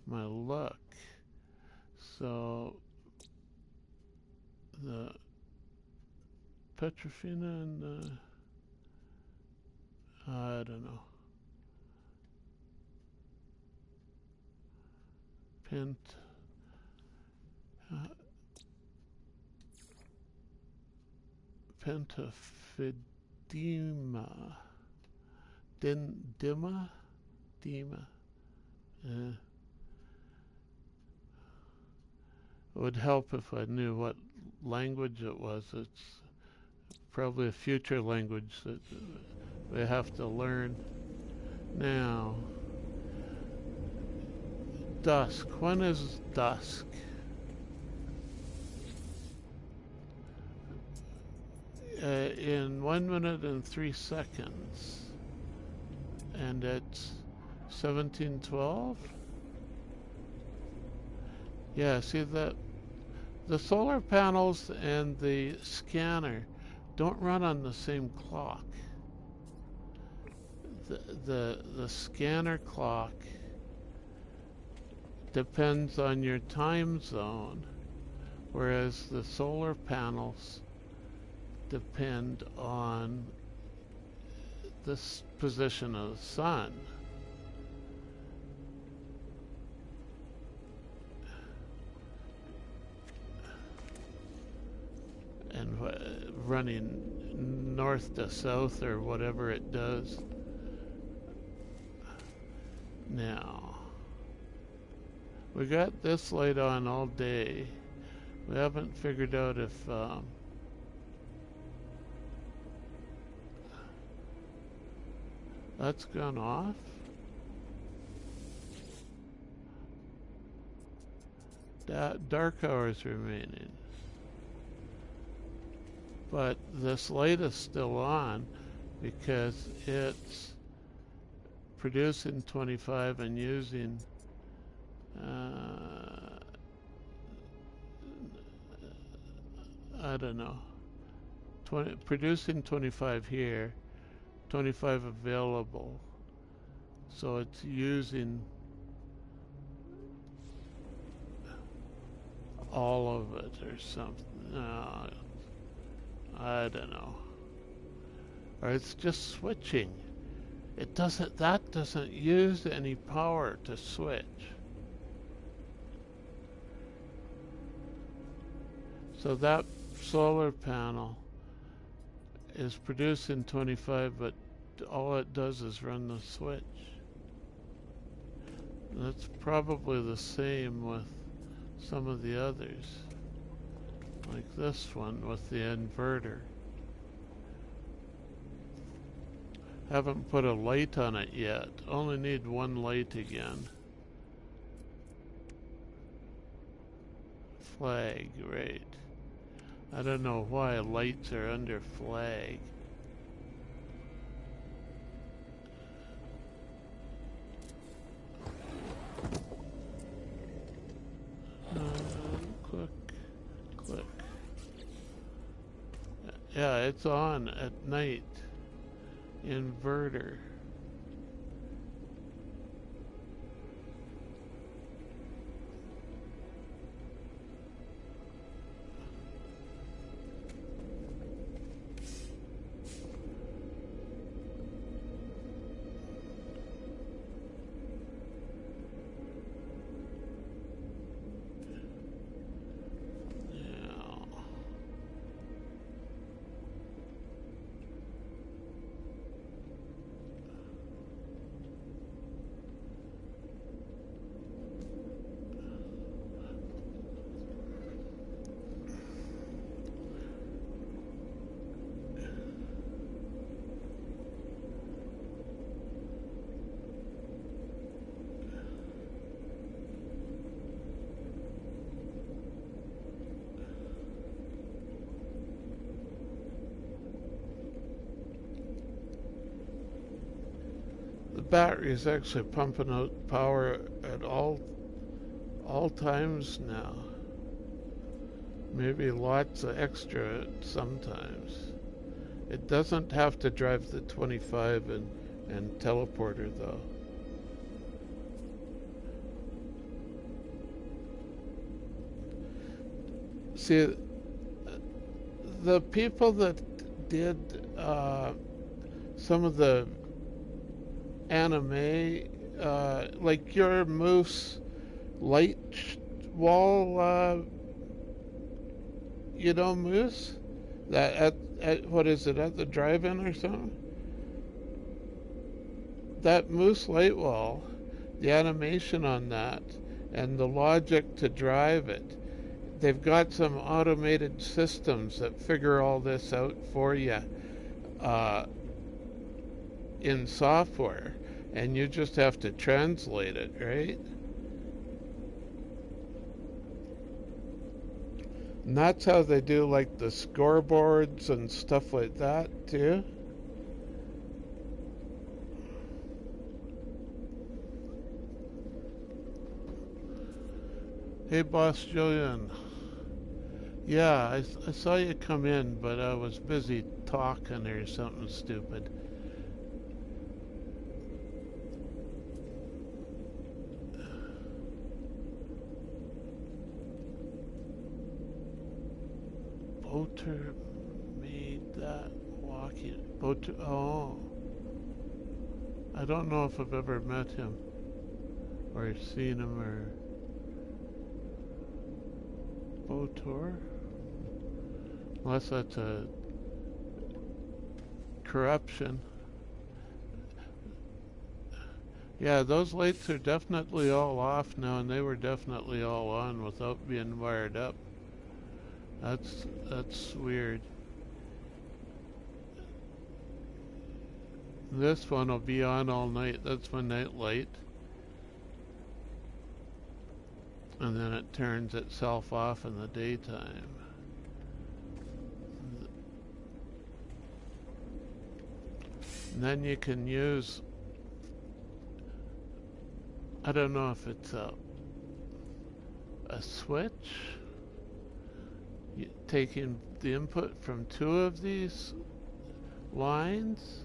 my luck. So the Petrofina and the, I don't know. Pentafidema. Dima? Dima. It would help if I knew what language it was. It's probably a future language that we have to learn. Now, dusk. When is dusk? In 1 minute and 3 seconds. And it's 1712? Yeah, see that the solar panels and the scanner don't run on the same clock. The scanner clock depends on your time zone, whereas the solar panels depend on the position of the sun. And running north to south or whatever it does. Now, we got this light on all day. We haven't figured out if that's gone off. Dark hours remaining. But this light is still on because it's producing 25 and using I don't know, producing 25 here, 25 available, so it's using all of it or something. I don't know. Or it's just switching. That doesn't use any power to switch. So that solar panel is producing 25, but all it does is run the switch. And that's probably the same with some of the others. Like this one with the inverter. Haven't put a light on it yet. Only need one light again. Flag, right. I don't know why lights are under flag. Click. Yeah, it's on at night. Inverter. Battery is actually pumping out power at all times now. Maybe lots of extra sometimes. It doesn't have to drive the 25 and teleporter though. See, the people that did some of the anime, like your moose light wall, moose that at what is it, at the drive-in or something? that moose light wall, the animation on that, and the logic to drive it, they've got some automated systems that figure all this out for you uh, in software, and you just have to translate it, right? And that's how they do like the scoreboards and stuff like that too. Hey, Boss Julian. Yeah, I saw you come in, but I was busy talking or something stupid. Boater made that walking. Boater, oh. I don't know if I've ever met him or seen him or. Boater? Unless that's a corruption. Yeah, those lights are definitely all off now, and they were definitely all on without being wired up. That's weird. This one will be on all night. That's my night light. And then it turns itself off in the daytime. And then you can use, I don't know if it's a switch, taking the input from two of these lines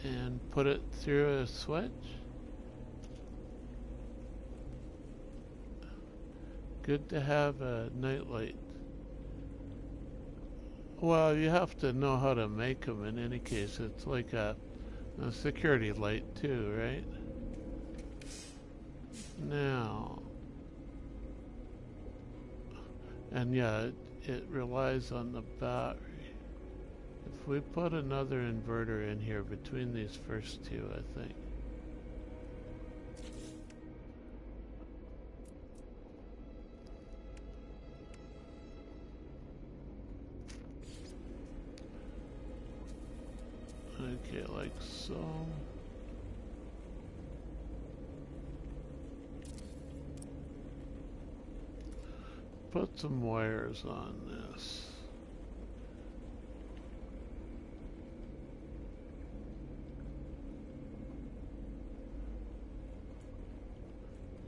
and put it through a switch. Good to have a nightlight. Well, you have to know how to make them in any case. It's like a security light too, right? Now, and yeah, it relies on the battery. If we put another inverter in here between these first two, I think. Okay, like so. Put some wires on this.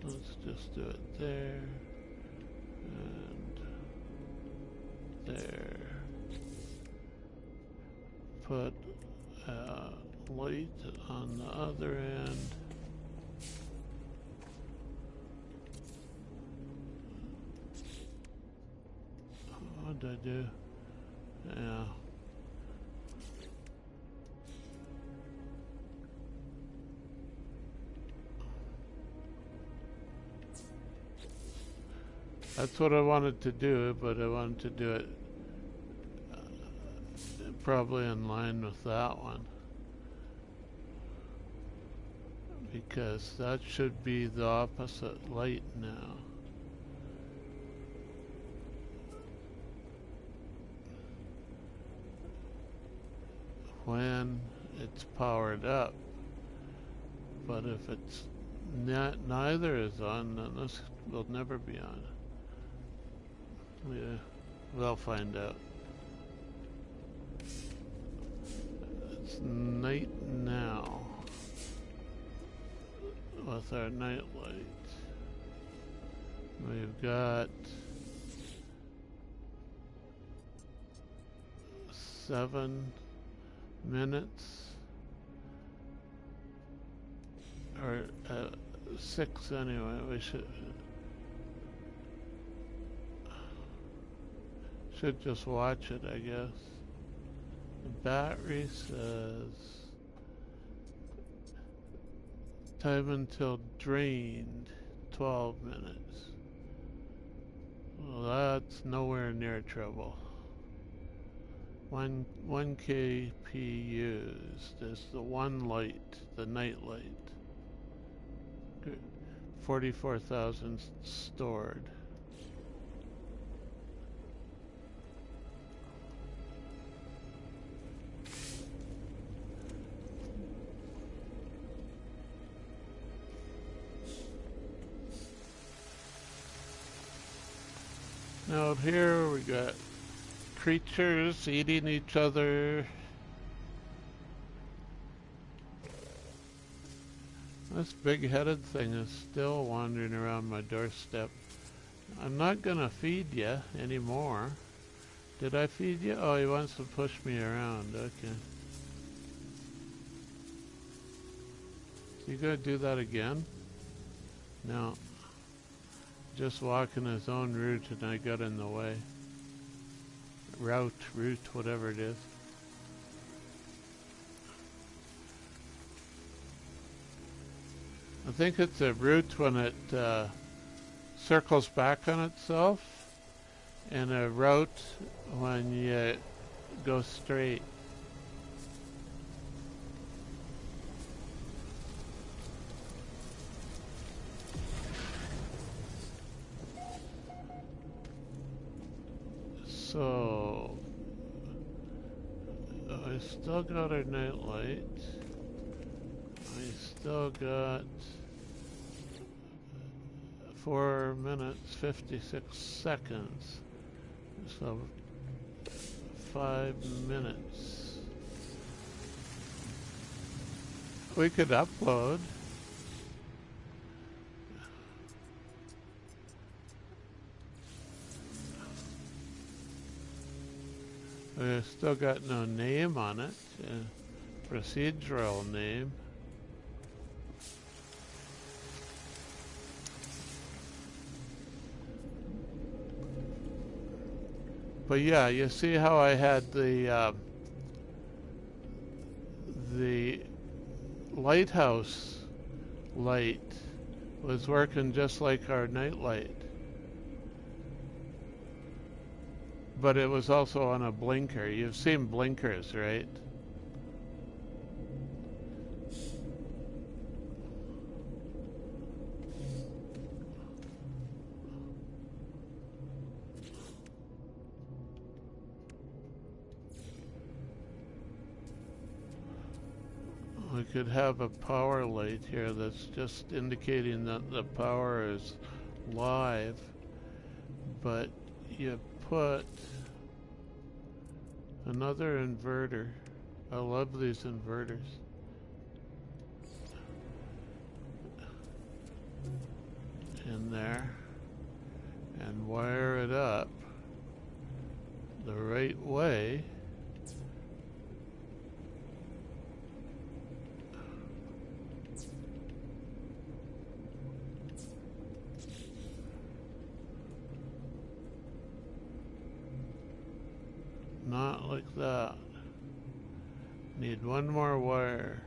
Let's just do it there and there. Put light on the other end. What did I do? Yeah. That's what I wanted to do, but I wanted to do it probably in line with that one. Because that should be the opposite light now. When it's powered up. But if it's neither is on, then this will never be on. Yeah, we'll find out. It's night now with our night light. We've got 7 minutes, or 6 anyway. We should just watch it, I guess. The battery says time until drained 12 minutes. Well, that's nowhere near trouble. One kp used is the one light, the night light. 44,000 stored. Now here we got creatures eating each other. This big-headed thing is still wandering around my doorstep. I'm not gonna feed you anymore. Did I feed you? Oh, he wants to push me around. Okay. You gonna do that again? No. Just walking his own route and I got in the way. Route, whatever it is. I think it's a route when it circles back on itself, and a route when you go straight. So I still got our night light. I still got 4 minutes 56 seconds. So 5 minutes. We could upload. We still got no name on it. Procedural name. But yeah, you see how I had the lighthouse light was working just like our night light. But it was also on a blinker. You've seen blinkers, right? We could have a power light here that's just indicating that the power is live, but you put another inverter. I love these inverters. In there and wire it up the right way. Not like that. Need one more wire.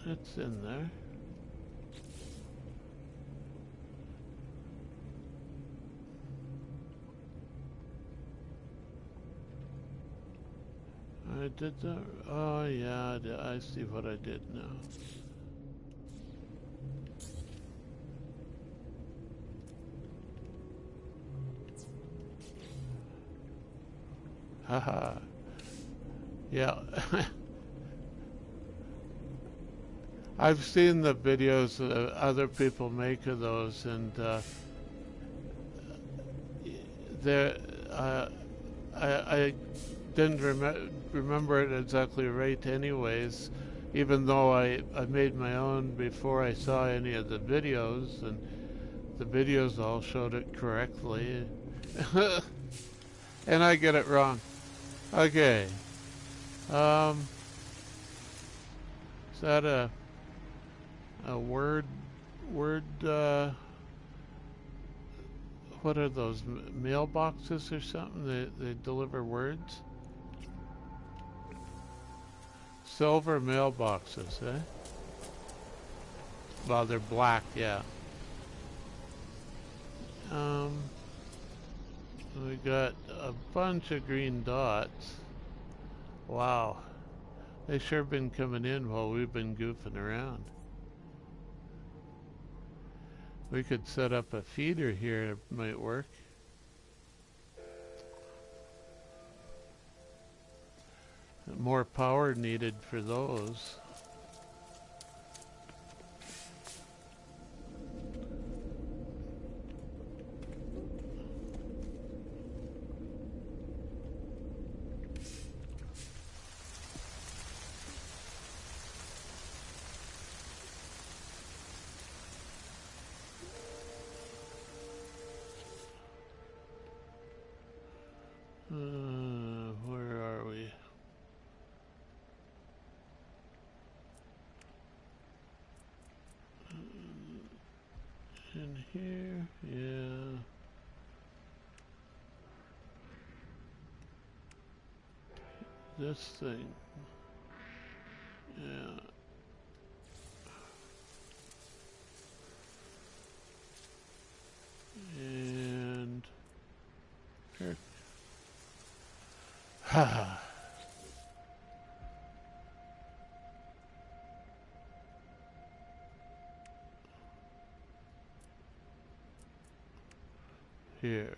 It's in there. I did that. Oh yeah, I see what I did now. Haha. Yeah. I've seen the videos that other people make of those, and I didn't remember it exactly right anyways, even though I made my own before I saw any of the videos, and the videos all showed it correctly. And I get it wrong. Okay. Is that a word, what are those, mailboxes or something? They deliver words? silver mailboxes, eh? Well, they're black, yeah. We got a bunch of green dots. Wow. They sure been coming in while we've been goofing around. We could set up a feeder here, it might work. More power needed for those. Where are we? In here, yeah. This thing, yeah. And here. Ha. Here.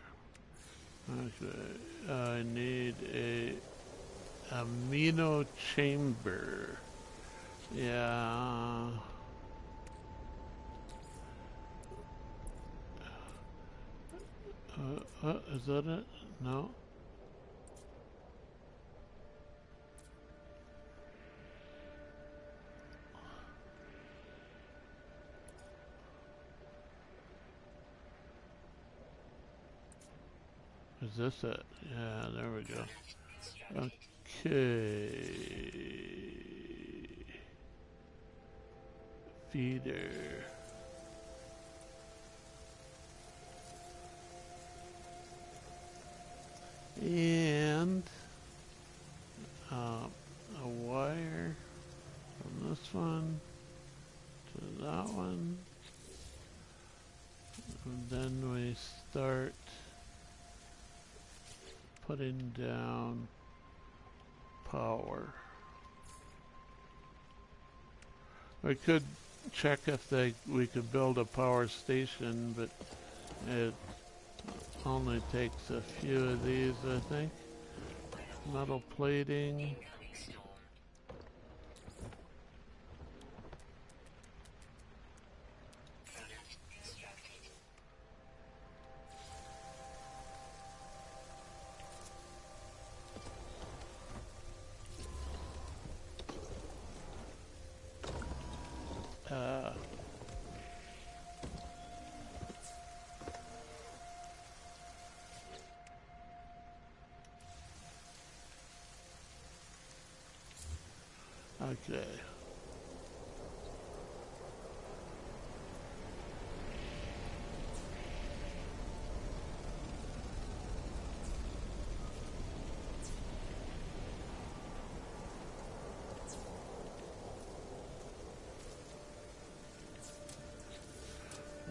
Okay. I need a amino chamber. Yeah. Is that it? No. Is this it? Yeah, there we go. Okay. Feeder. And a wire from this one to that one. And then we start putting down power. We could check if we could build a power station, but it only takes a few of these, I think. Metal plating. Okay.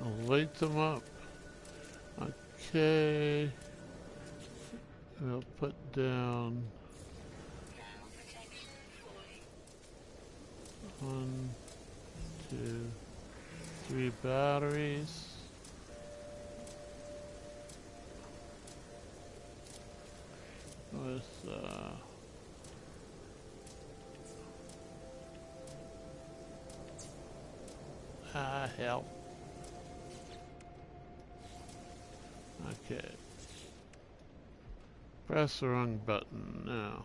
I'll light them up. Okay. We'll put down 1, 2, 3 batteries. With help. Okay. Press the wrong button now.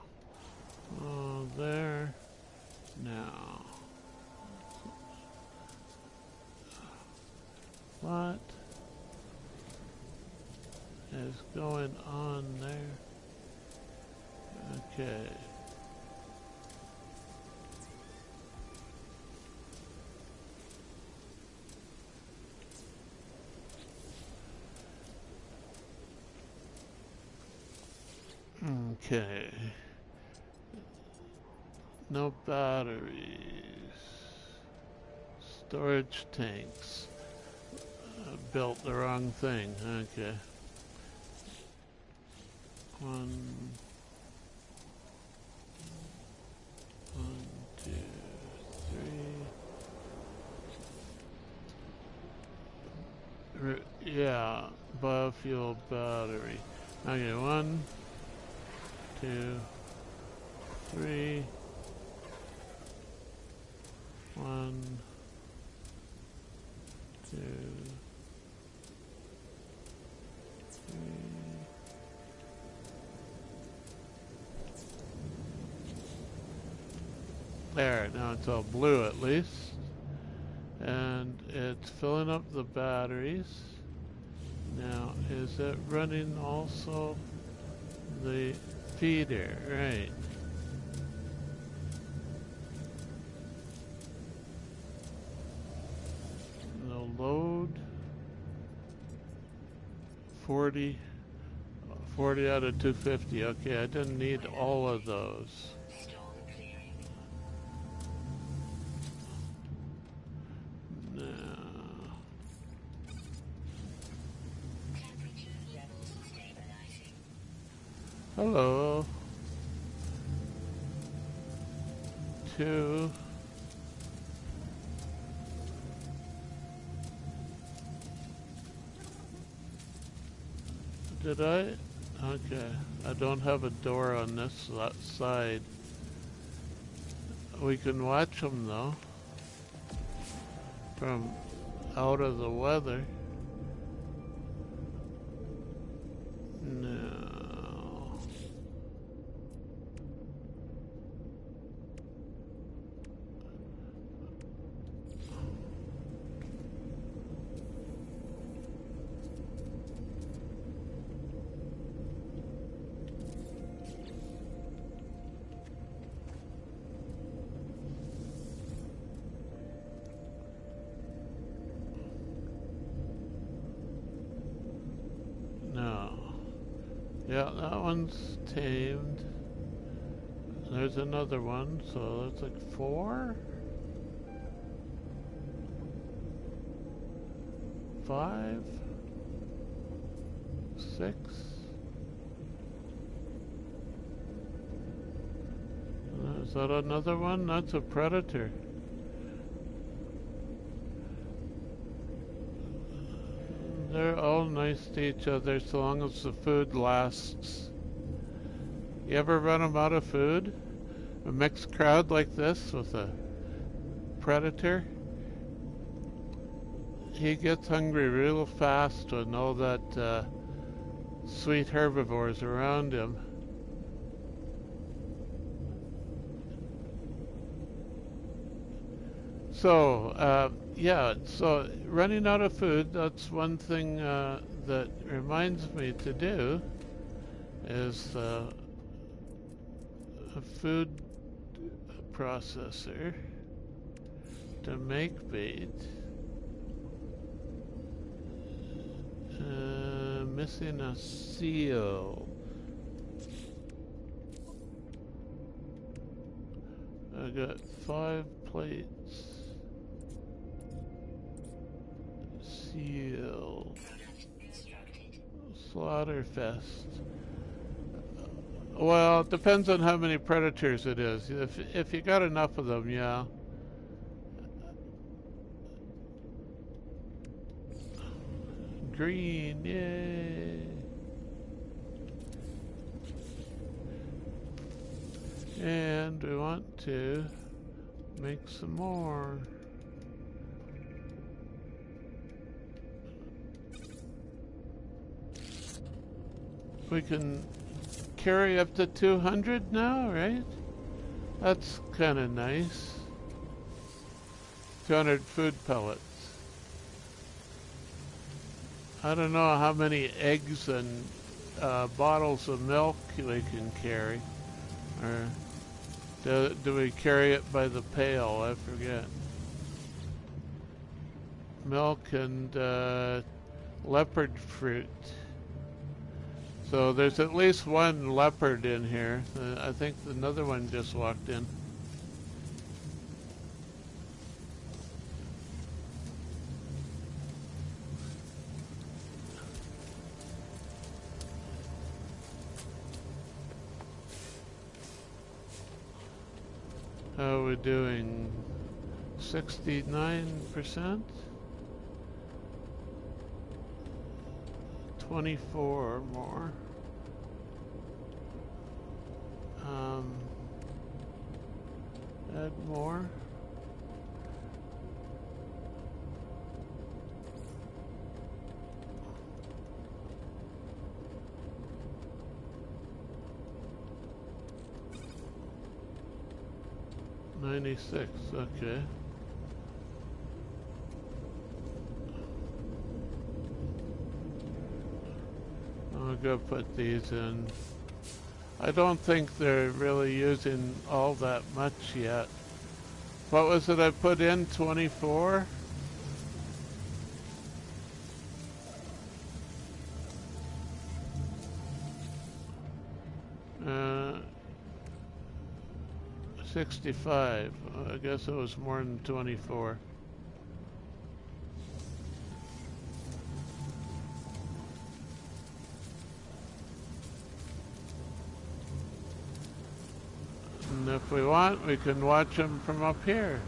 Oh, there. Now. What is going on there? Okay. Okay. No batteries. Storage tanks. Built the wrong thing. Okay. 1, 2, 3. Yeah, biofuel battery. Okay, 1, 2, 3. 1, 2, 3. There, now it's all blue at least. And it's filling up the batteries. Now, is it running also the feeder? Right. The load. 40 out of 250. Okay, I didn't need all of those. Hello. 2. Did I? Okay. I don't have a door on this side. We can watch them though. From out of the weather. No. Yeah, that one's tamed. There's another one, so that's like 4? 5? 6? Is that another one? That's a predator. They're all nice to each other so long as the food lasts. You ever run them out of food? A mixed crowd like this with a predator? He gets hungry real fast with all that sweet herbivores around him. So, yeah, so running out of food, that's one thing that reminds me to do, is a food processor to make bait. Missing a seal. I got 5 plates. Seal. Slaughterfest. Well, it depends on how many predators it is. If you got enough of them, yeah. Green, yay! And we want to make some more. We can carry up to 200 now, right? That's kind of nice. 200 food pellets. I don't know how many eggs and bottles of milk we can carry. Or do we carry it by the pail? I forget. Milk and leopard fruit. So there's at least one leopard in here. I think another one just walked in. How are we doing? 69%? 24 more. Add more. $96, okay. I'll go put these in. I don't think they're really using all that much yet. What was it I put in? 24? Uh, 65. I guess it was more than 24. And if we want, we can watch them from up here.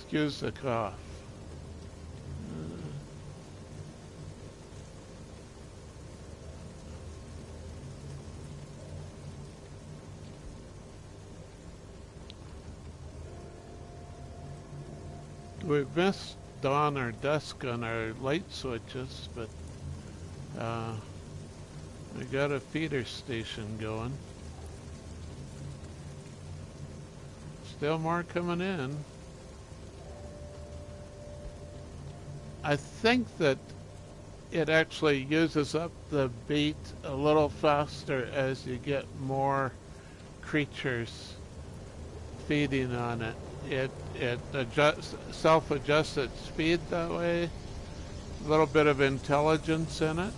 Excuse the cough. We've missed dawn or dusk on our light switches, but we got a feeder station going. Still more coming in. I think that it actually uses up the bait a little faster as you get more creatures feeding on it. It self-adjusts its speed that way. A little bit of intelligence in it.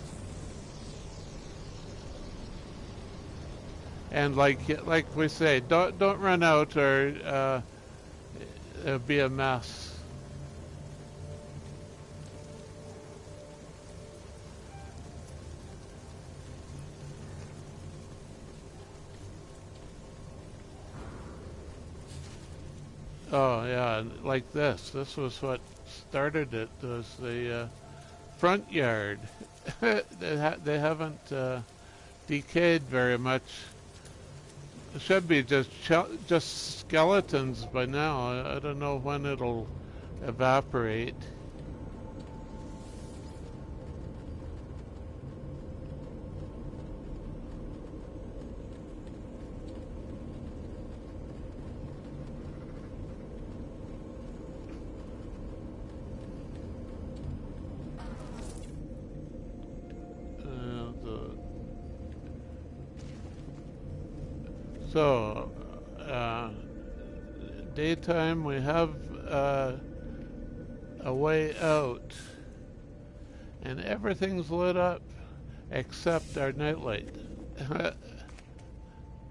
And like we say, don't run out or it'll be a mess. Oh yeah, like this. This was what started it. Was the front yard. They haven't decayed very much. It should be just skeletons by now. I don't know when it'll evaporate. So, daytime we have a way out, and everything's lit up except our nightlight.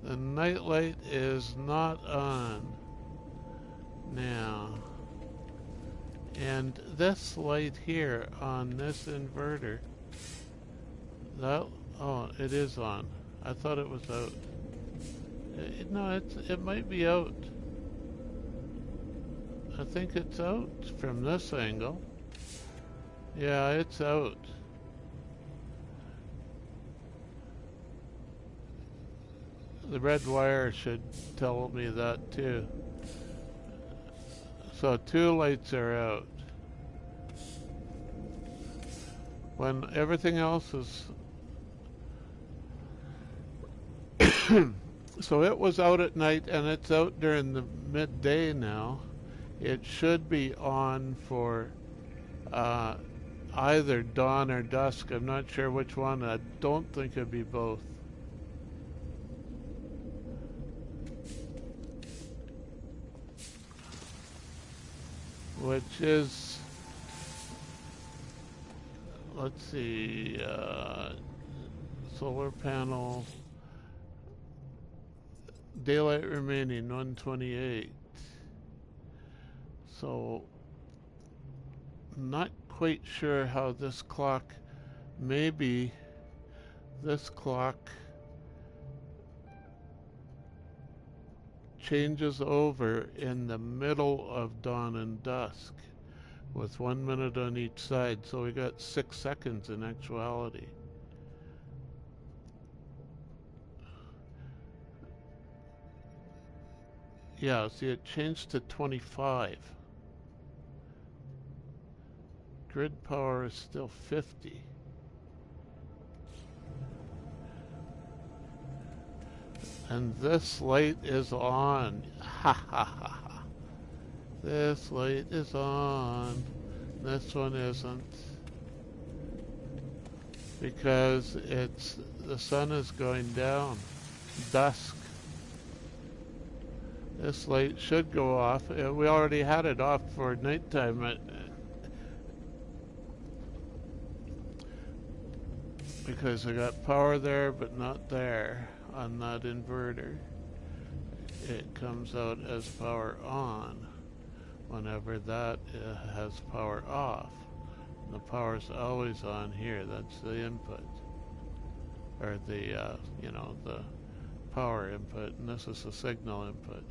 The nightlight is not on now. And this light here on this inverter, oh, it is on. I thought it was out. No, it might be out. I think it's out from this angle. Yeah, it's out. The red wire should tell me that too. So 2 lights are out. When everything else is... So it was out at night and it's out during the midday now. It should be on for either dawn or dusk. I'm not sure which one. I don't think it'd be both. Which is, let's see, solar panel, daylight remaining 128. So not quite sure how this clock, maybe this clock changes over in the middle of dawn and dusk with 1 minute on each side, so we got 6 seconds in actuality. Yeah, see, it changed to 25. Grid power is still 50. And this light is on. Ha ha ha ha. This light is on. This one isn't. Because the sun is going down. Dusk. This light should go off. We already had it off for nighttime because I got power there but not there on that inverter. It comes out as power on whenever that has power off. And the power's always on here. That's the input, or the the power input, and this is the signal input.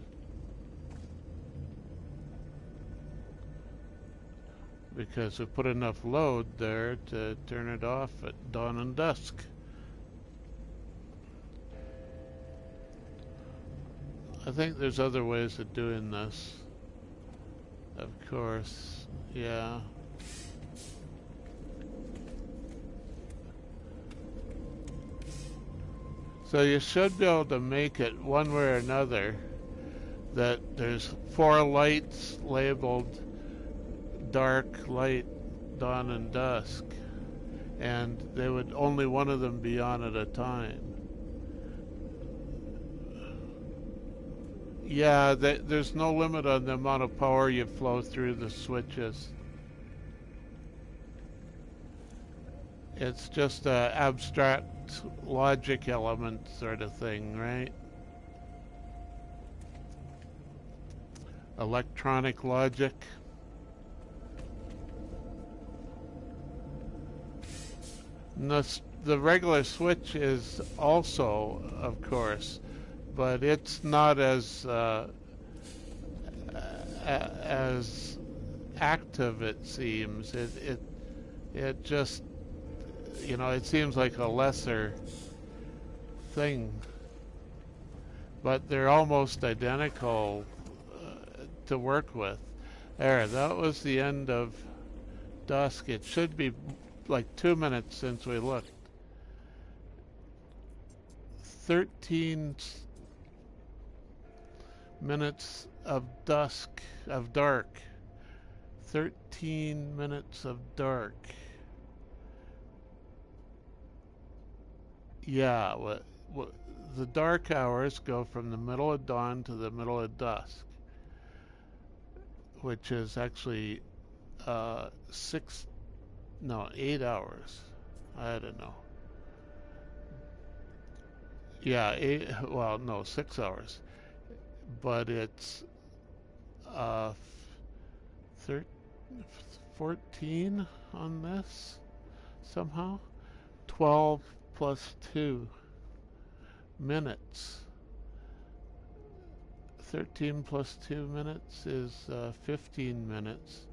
Because we put enough load there to turn it off at dawn and dusk. I think there's other ways of doing this. Of course, yeah. So you should be able to make it one way or another that there's 4 lights labeled dark, light, dawn, and dusk, and they would only one of them be on at a time. Yeah, there's no limit on the amount of power you flow through the switches. It's just an abstract logic element sort of thing, right? Electronic logic. The regular switch is also, of course, but it's not as active, it seems. It just, it seems like a lesser thing, but they're almost identical to work with. There, that was the end of dusk. It should be like 2 minutes since we looked. 13 minutes of dusk, of dark. 13 minutes of dark. Yeah, the dark hours go from the middle of dawn to the middle of dusk, which is actually 8 hours. I don't know. Yeah, 6 hours. But it's 14 on this somehow. 12 plus 2 minutes. 13 plus 2 minutes is 15 minutes.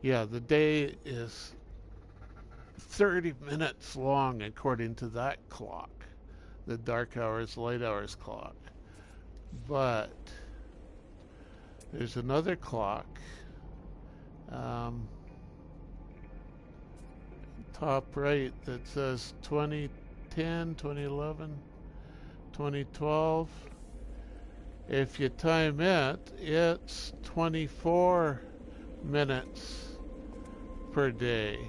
Yeah, the day is 30 minutes long according to that clock, the dark hours, light hours clock. But there's another clock, top right, that says 2010, 2011, 2012. If you time it, it's 24 minutes per day.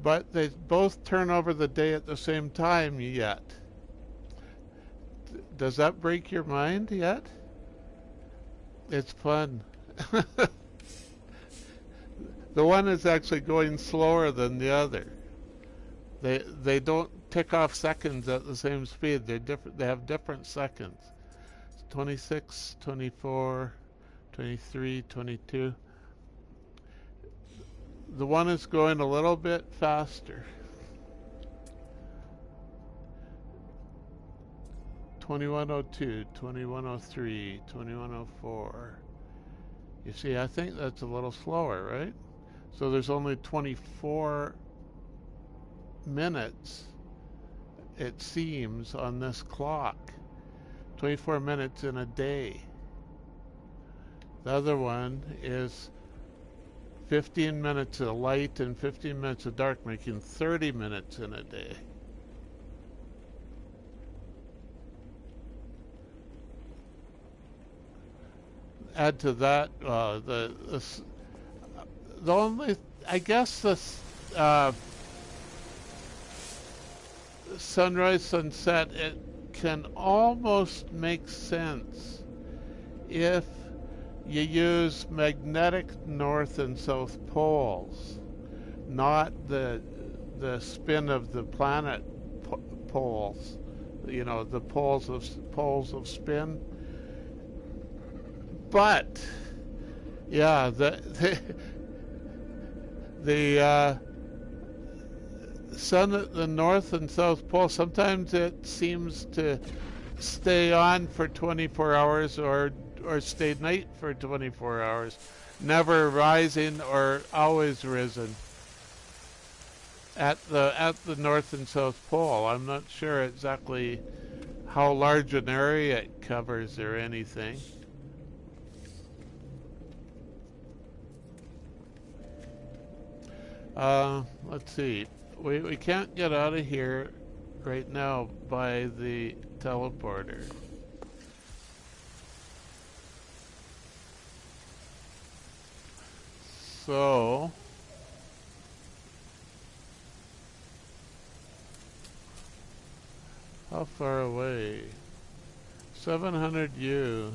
But they both turn over the day at the same time yet. Does that break your mind yet? It's fun. The one is actually going slower than the other. They don't tick off seconds at the same speed. They're different. They have different seconds. 26, 24, 23, 22. The one is going a little bit faster. 2102, 2103, 2104. You see, I think that's a little slower, right? So there's only 24 minutes, it seems, on this clock. 24 minutes in a day. The other one is 15 minutes of light and 15 minutes of dark, making 30 minutes in a day. Add to that the only, I guess, the sunrise sunset, it can almost make sense if you use magnetic north and south poles, not the spin of the planet poles. You know, the poles of spin. But yeah, the sun at the north and south pole, sometimes it seems to stay on for 24 hours or stay night for 24 hours, never rising or always risen at the north and south pole. I'm not sure exactly how large an area it covers or anything. Let's see. We can't get out of here right now by the teleporter. So how far away? 700 U.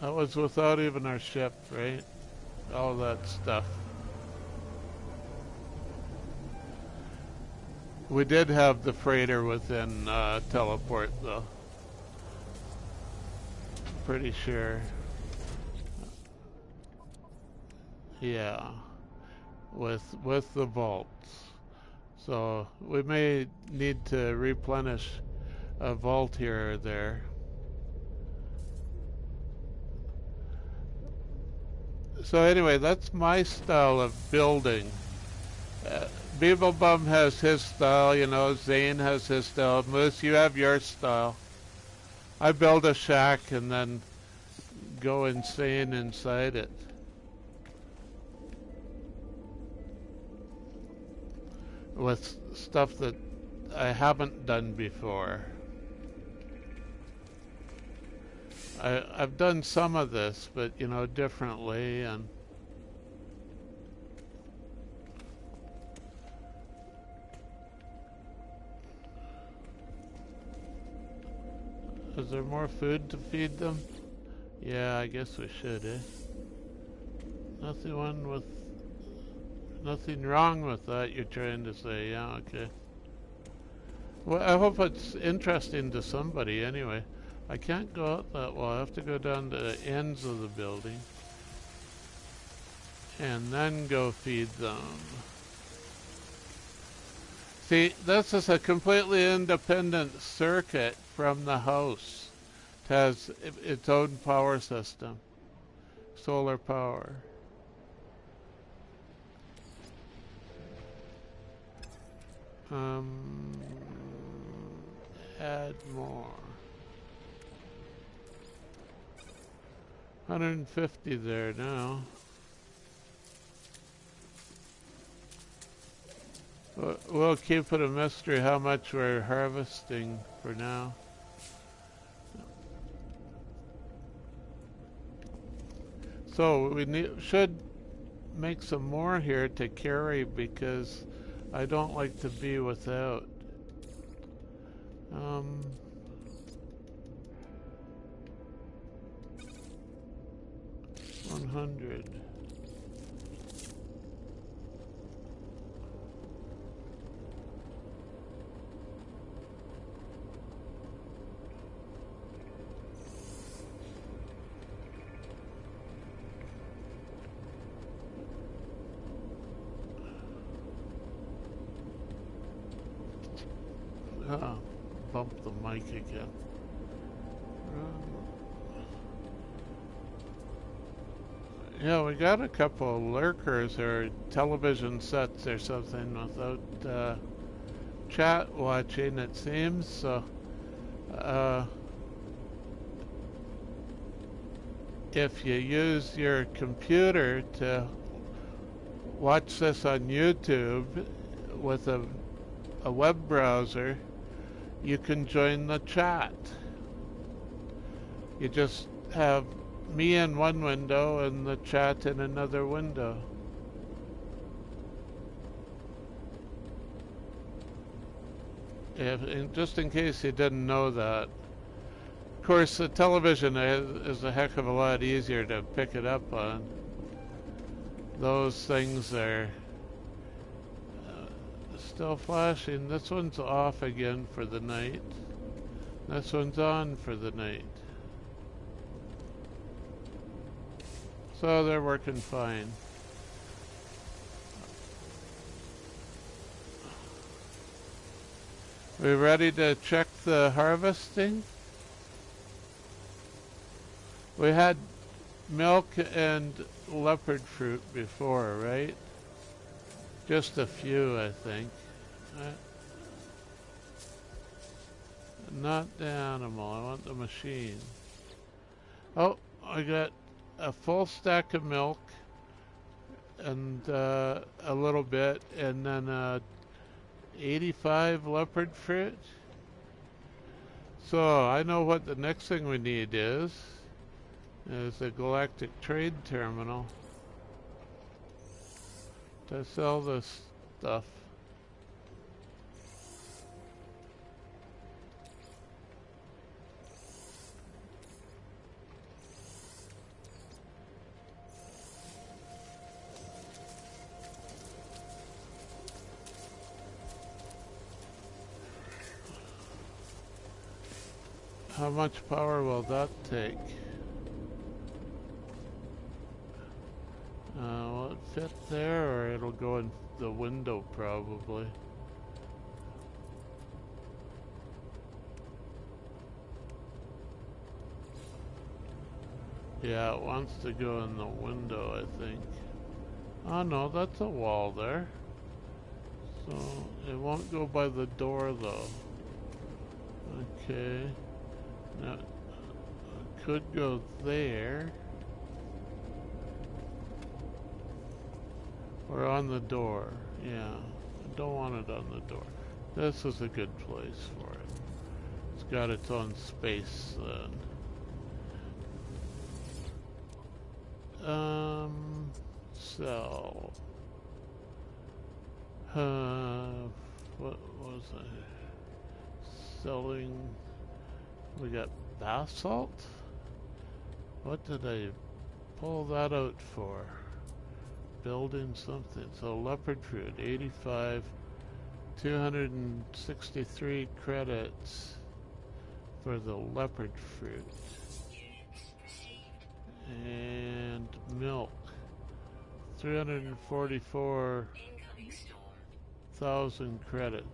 That was without even our ship, right? All that stuff. We did have the freighter within teleport, though. Pretty sure. Yeah, with the vaults. So we may need to replenish a vault here or there. So anyway, that's my style of building. Beeblebum has his style, you know, Zane has his style. Moose, you have your style. I build a shack and then go insane inside it. With stuff that I haven't done before. I've done some of this, but you know, differently, and is there more food to feed them? Yeah, I guess we should, eh? Nothing wrong with that, you're trying to say. Yeah, okay. Well, I hope it's interesting to somebody anyway. I can't go out that well. I have to go down to the ends of the building and then go feed them. See, this is a completely independent circuit from the house. It has its own power system, solar power. Add more. 150 there now. We'll keep it a mystery how much we're harvesting for now. So we should make some more here to carry because I don't like to be without. 100. Bump the mic again. Yeah, we got a couple of lurkers or television sets or something without chat watching, it seems. So, if you use your computer to watch this on YouTube with a web browser, you can join the chat. You just have me in one window and the chat in another window. Just in case you didn't know that. Of course, the television is a heck of a lot easier to pick it up on. Those things are still flashing. This one's off again for the night. This one's on for the night. So they're working fine. We ready to check the harvesting? We had milk and leopard fruit before, right? Just a few, I think. Not the animal, I want the machine. Oh, I got a full stack of milk and a little bit, and then 85 leopard fruit. So I know what the next thing we need is a galactic trade terminal to sell this stuff. How much power will that take? Will it fit there, or it'll go in the window probably? Yeah, it wants to go in the window, I think. Oh no, that's a wall there. So it won't go by the door though. Okay. Now, it could go there. Or on the door. Yeah. I don't want it on the door. This is a good place for it. It's got its own space then. So what was I selling? We got basalt? What did I pull that out for? Building something. So leopard fruit, 85, 263 credits for the leopard fruit. And milk, 344,000 credits.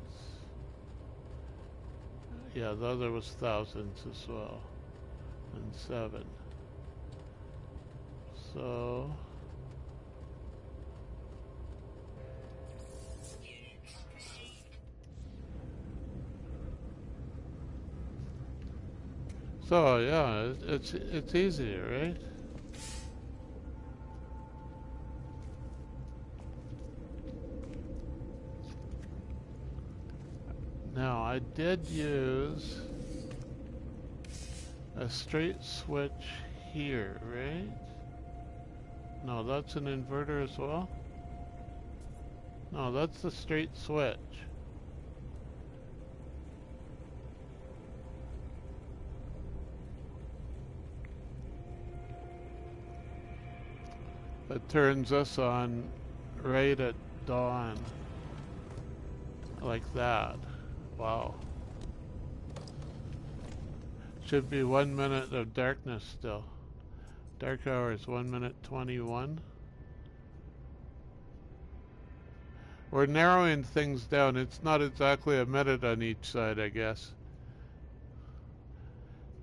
Yeah, the other was thousands as well. And 7. So yeah, it's easy, right? Now I did use a straight switch here, right? No, that's an inverter as well? No, that's the straight switch. It turns us on right at dawn. Like that. Wow. Should be 1 minute of darkness still. Dark hours, 1 minute 21. We're narrowing things down. It's not exactly a minute on each side, I guess.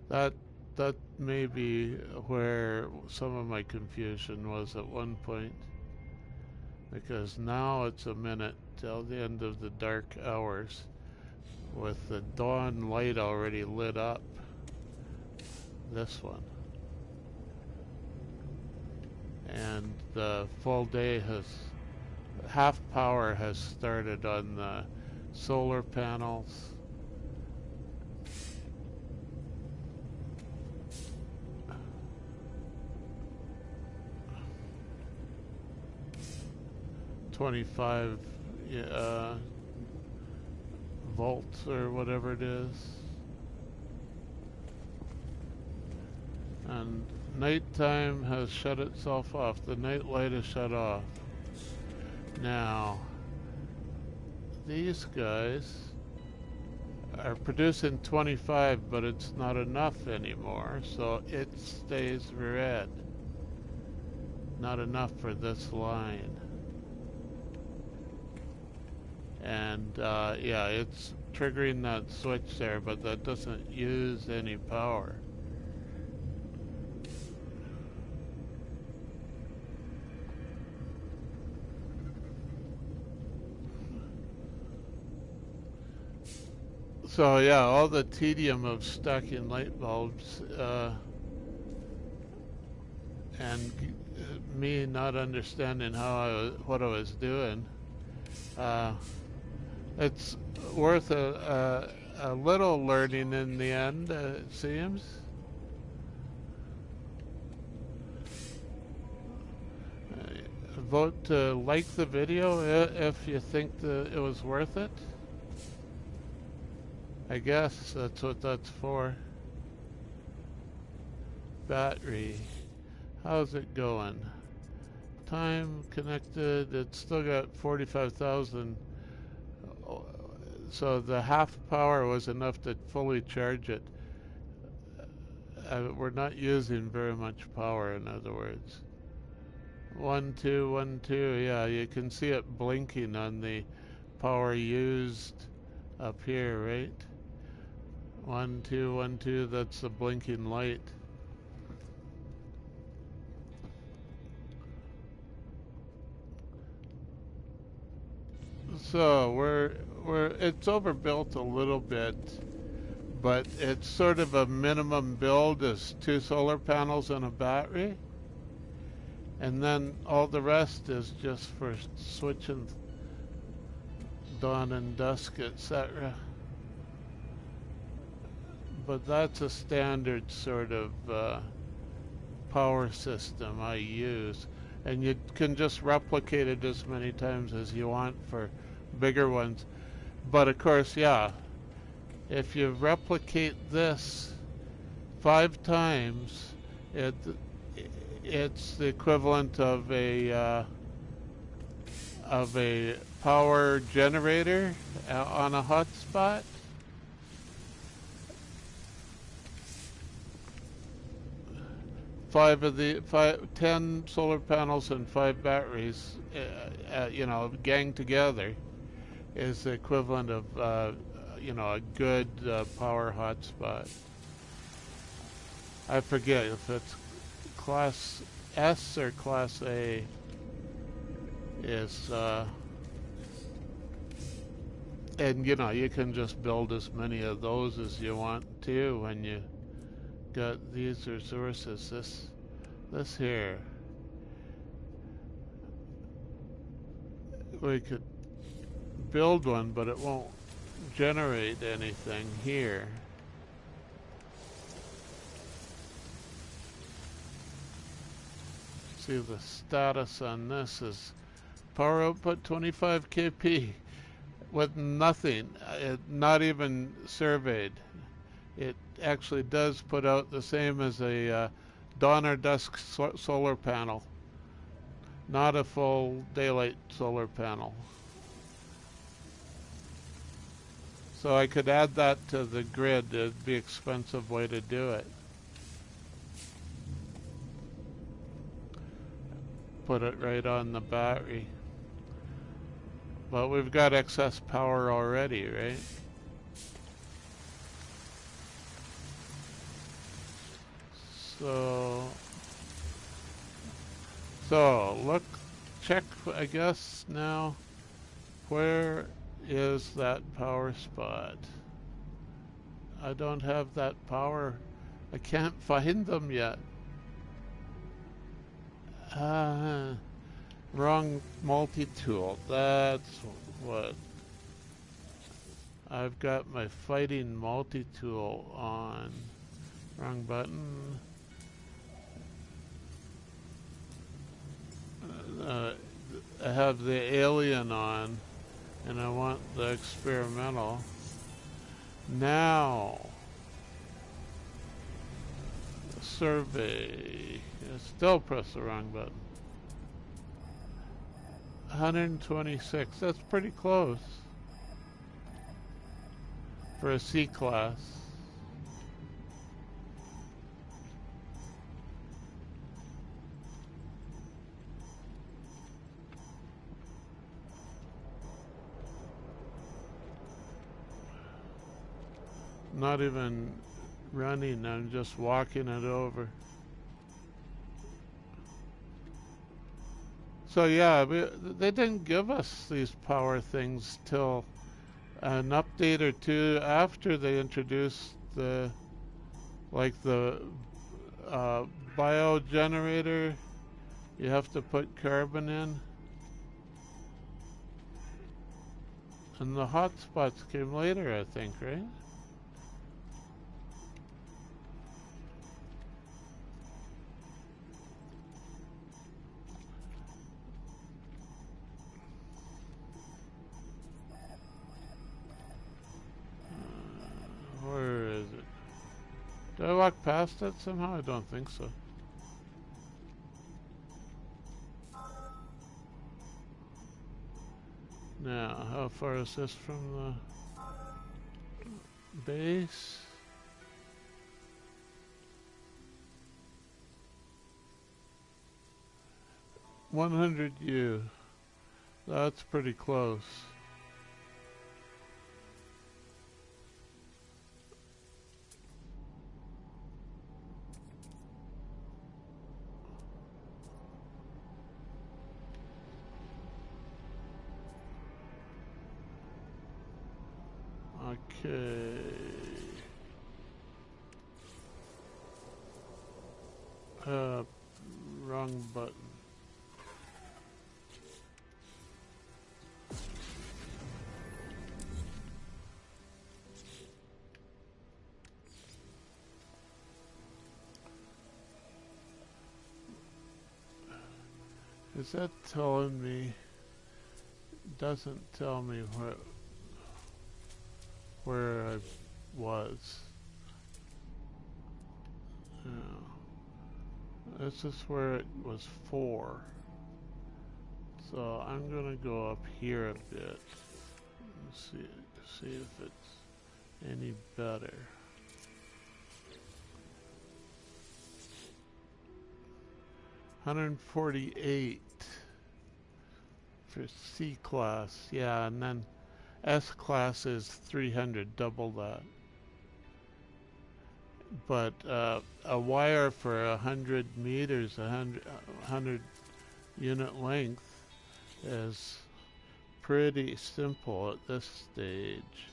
That that may be where some of my confusion was at one point, because now it's a minute till the end of the dark hours with the dawn light already lit up. This one. And the full day has, half power has started on the solar panels. $25 volts or whatever it is. And nighttime has shut itself off. The night light is shut off. Now, these guys are producing 25, but it's not enough anymore, so it stays red. Not enough for this line. And yeah, it's triggering that switch there, but that doesn't use any power. So yeah, all the tedium of stacking light bulbs and me not understanding what I was doing, it's worth a little learning in the end, it seems. Vote to like the video if you think it was worth it. I guess that's what that's for. Battery. How's it going? Time connected. It's still got 45,000. So the half power was enough to fully charge it. We're not using very much power, in other words. 1, 2, 1, 2. Yeah, you can see it blinking on the power used up here, right? 1, 2, 1, 2, that's the blinking light. So it's overbuilt a little bit, but it's sort of a minimum build is 2 solar panels and a battery. And then all the rest is just for switching dawn and dusk, etc. But that's a standard sort of power system I use. And you can just replicate it as many times as you want for bigger ones. But of course, yeah, if you replicate this 5 times, it's the equivalent of a power generator on a hotspot. Five of the 10 solar panels and 5 batteries, you know, gang together, is the equivalent of you know, a good power hotspot. I forget if it's Class S or Class A. Is and you know, you can just build as many of those as you want to when you got these resources. This here, we could build one, but it won't generate anything here. See, the status on this is power output 25 kp with nothing, not even surveyed. It actually does put out the same as a dawn or dusk solar panel, not a full daylight solar panel. So I could add that to the grid. It'd be an expensive way to do it. Put it right on the battery. But we've got excess power already, right? So look, check, I guess now, where is that power spot? I don't have that power. I can't find them yet. Wrong multi-tool. That's what. I've got my fighting multi-tool on. Wrong button. I have the alien on, and I want the experimental. Now, survey. Still press the wrong button. 126. That's pretty close for a C class. Not even running, I'm just walking it over. So yeah, they didn't give us these power things till an update or two after they introduced the, like the bio generator. You have to put carbon in. And the hotspots came later, I think, right? Where is it? Did I walk past it somehow? I don't think so. Now, how far is this from the base? $100U. That's pretty close. Okay. Wrong button. Is that telling me? Doesn't tell me where I was. This is where it was 4. So I'm gonna go up here a bit and see if it's any better. $148 for C class, yeah, and then S class is 300, double that. But a wire for 100 meters, 100 unit length is pretty simple at this stage.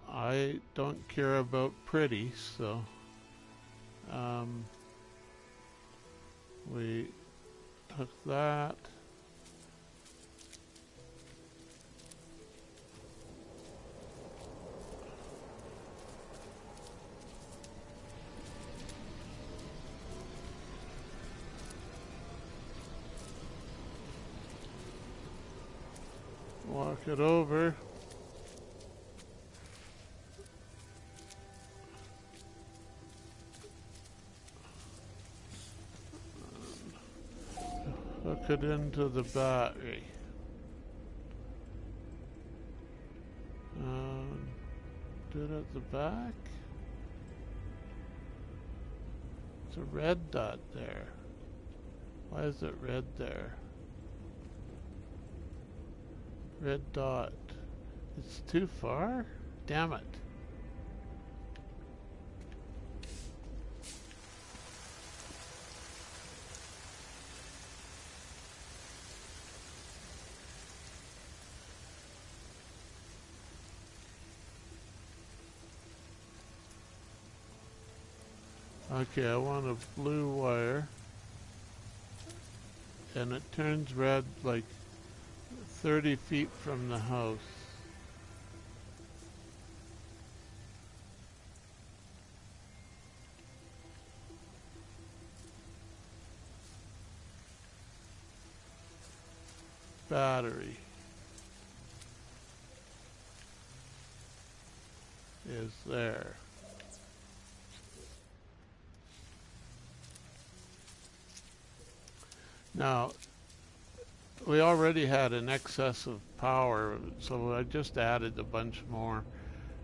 I don't care about pretty, so we took that. Walk it over. Hook it into the battery. Do it at the back. It's a red dot there. Why is it red there? Red dot. It's too far? Damn it. Okay, I want a blue wire. And it turns red like 30 feet from the house. Battery is there. Now, we already had an excess of power, so I just added a bunch more.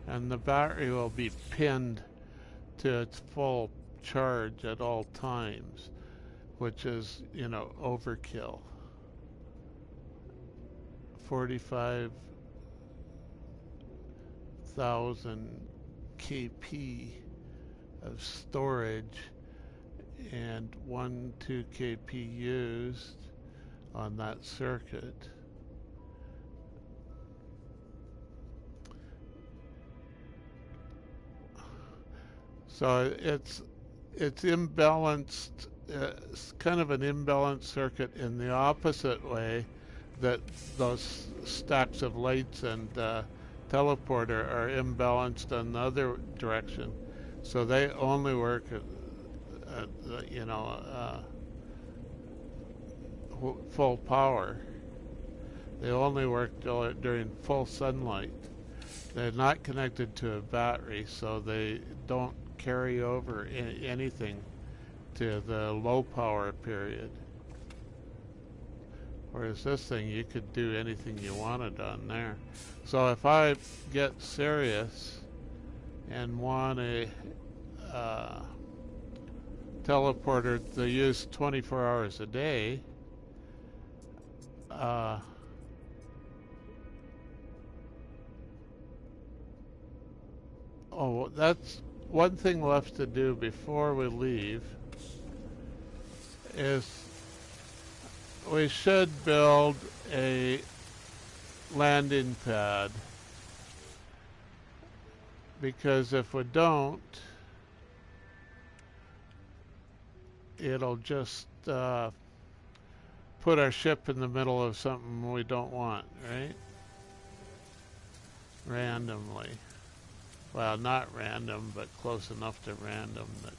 And the battery will be pinned to its full charge at all times, which is, you know, overkill. 45,000 kp of storage and 2 kp used on that circuit. So it's imbalanced. It's kind of an imbalanced circuit in the opposite way, that those stacks of lights and teleporter are imbalanced in the other direction. So they only work at you know, full power. They only work during full sunlight. They're not connected to a battery, so they don't carry over anything to the low power period. Whereas this thing, you could do anything you wanted on there. So if I get serious and want a teleporter to use 24 hours a day, oh, that's one thing left to do before we leave, is we should build a landing pad, because if we don't, it'll just put our ship in the middle of something we don't want, right? Randomly. Well, not random, but close enough to random that.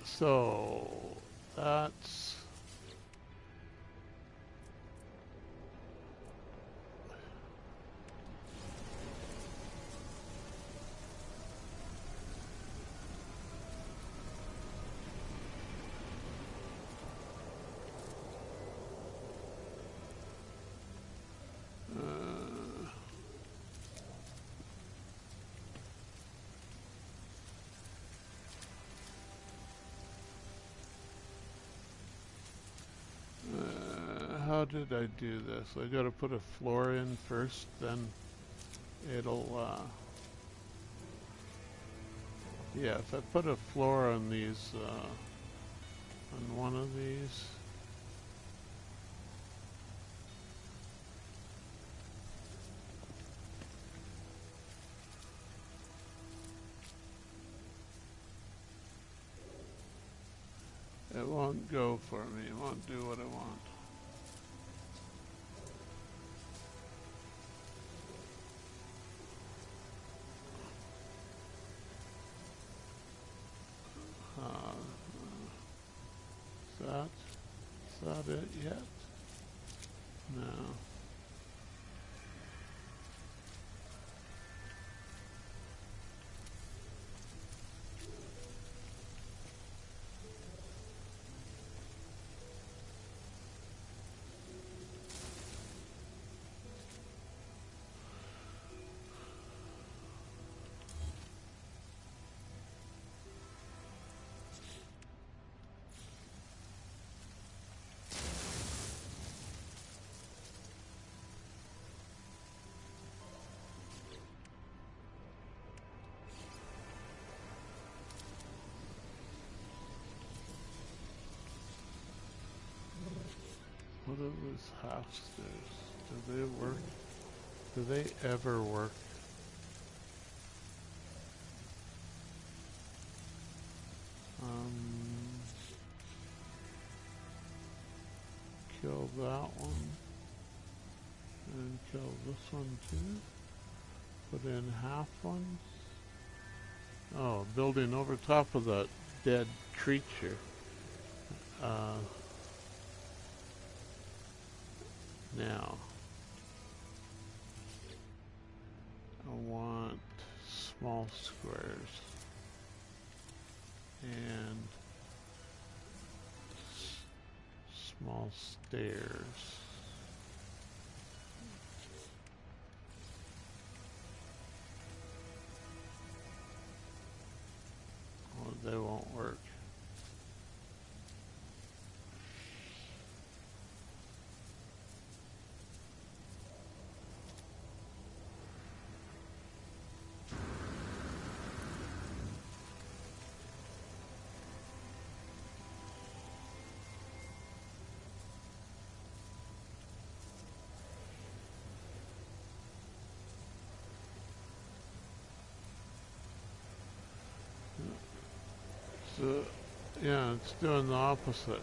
So that's how did I do this? I gotta put a floor in first, then it'll yeah, if I put a floor on these on one of these, it won't go for me. It won't do what I want. Is that it yet? No. What are those half stairs? Do they work? Do they ever work? Kill that one. And kill this one too. Put in half ones. Oh, building over top of that dead creature. Now, I want small squares and small stairs. Oh, they won't work. So, yeah, it's doing the opposite.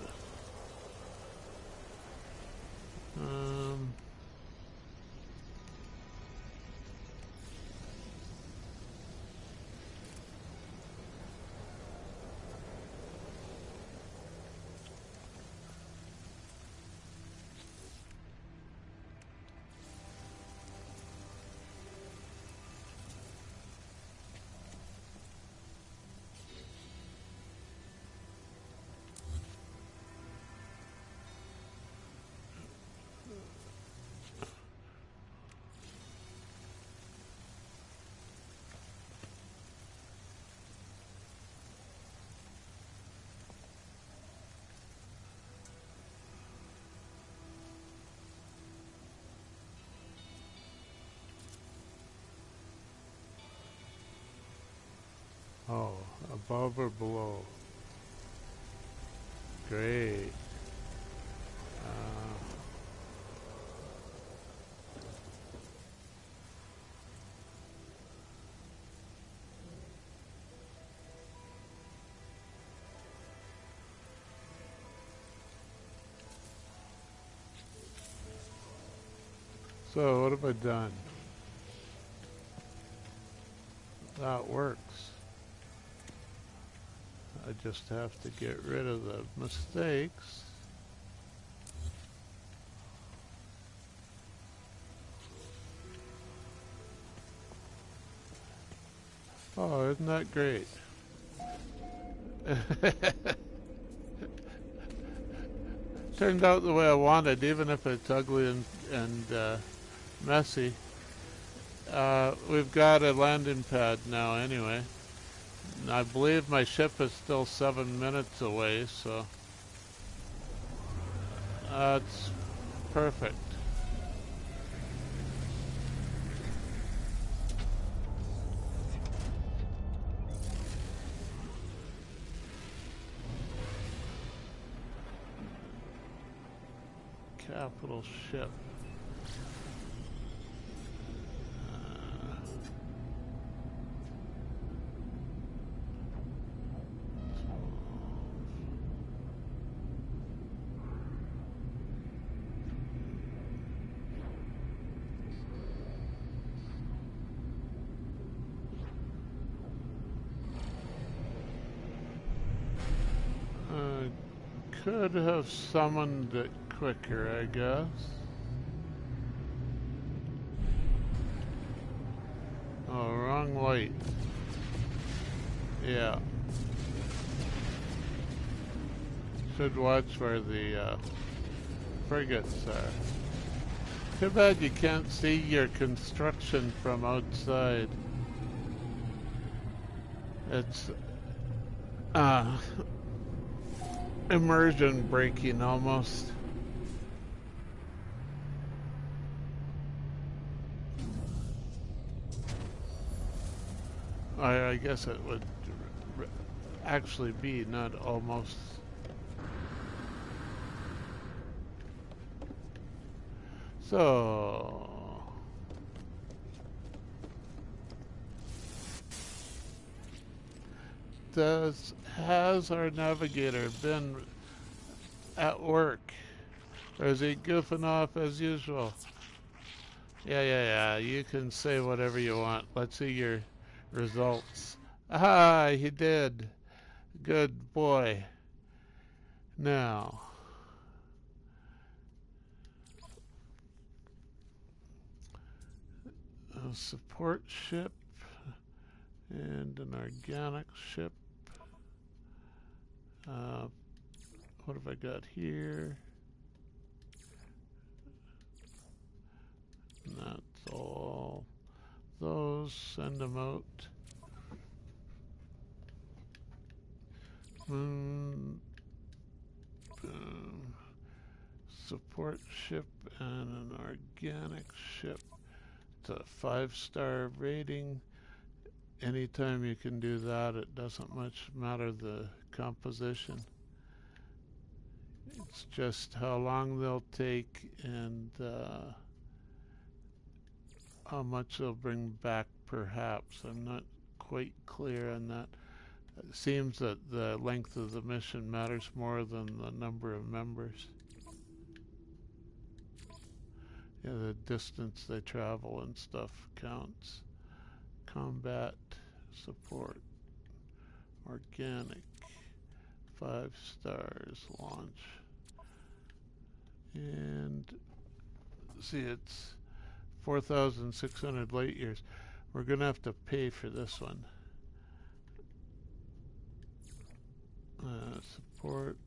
Oh, above or below? Great. So what have I done? That works. I just have to get rid of the mistakes. Oh, isn't that great? Turned out the way I wanted, even if it's ugly and messy. We've got a landing pad now anyway. I believe my ship is still 7 minutes away, so that's perfect. Capital ship. Could have summoned it quicker, I guess. Oh, wrong light. Yeah. Should watch where the frigates are. Too bad you can't see your construction from outside. It's immersion breaking almost. I guess it would actually be, not almost. So, has our navigator been at work? Or is he goofing off as usual? Yeah. You can say whatever you want. Let's see your results. Ah, he did. Good boy. Now, a support ship and an organic ship. What have I got here? And that's all. Those, send them out. Boom. Support ship and an organic ship. It's a 5-star rating. Anytime you can do that, it doesn't much matter the composition. It's just how long they'll take and how much they'll bring back, perhaps. I'm not quite clear on that. It seems that the length of the mission matters more than the number of members. Yeah, the distance they travel and stuff counts. Combat, support, organic, 5 stars, launch. And see, it's 4,600 light years. We're gonna have to pay for this one. Support,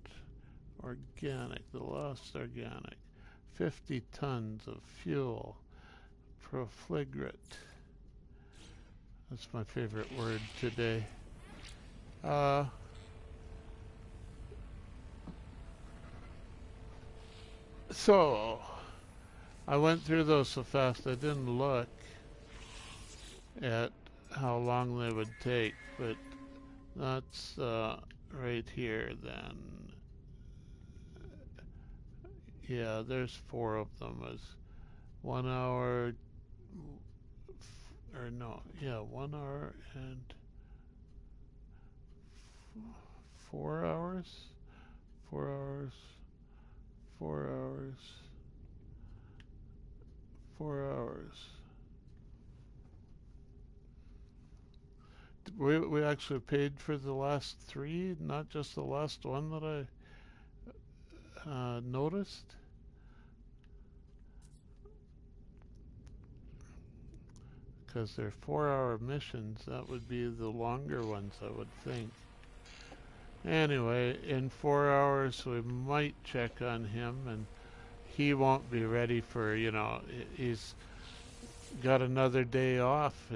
organic, the lost organic. 50 tons of fuel. Profligate. That's my favorite word today. So, I went through those so fast I didn't look at how long they would take, but that's right here then. Yeah, there's 4 of them. As 1 hour, or no, yeah, 1 hour and 4 hours, 4 hours, 4 hours, 4 hours. We actually paid for the last 3, not just the last one that I noticed. Because they're 4-hour missions, that would be the longer ones, I would think. Anyway, in 4 hours we might check on him, and he won't be ready for, he's got another day off.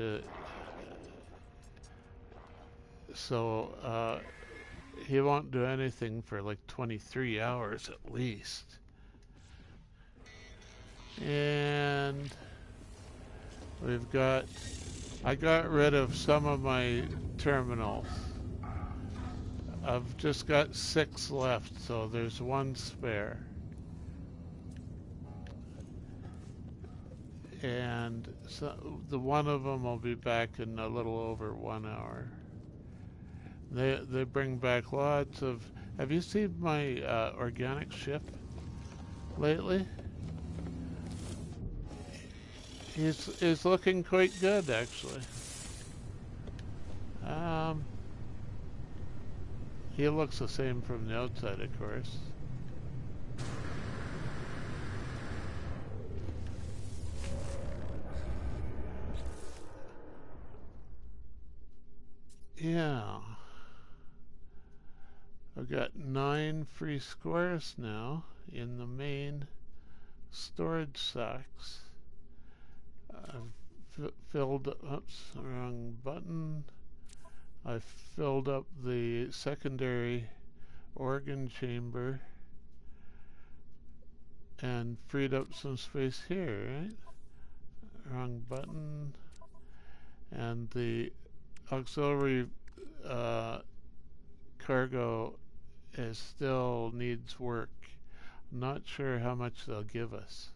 So he won't do anything for like 23 hours at least. And I got rid of some of my terminals. I've just got 6 left, so there's 1 spare. And so the one of them will be back in a little over 1 hour. They bring back lots of. Have you seen my organic ship lately? He's looking quite good, actually. He looks the same from the outside, of course. Yeah. I've got 9 free squares now in the main storage sacks. I've filled, oops, wrong button. I filled up the secondary organ chamber and freed up some space here, right? Wrong button. And the auxiliary cargo still needs work. I'm not sure how much they'll give us.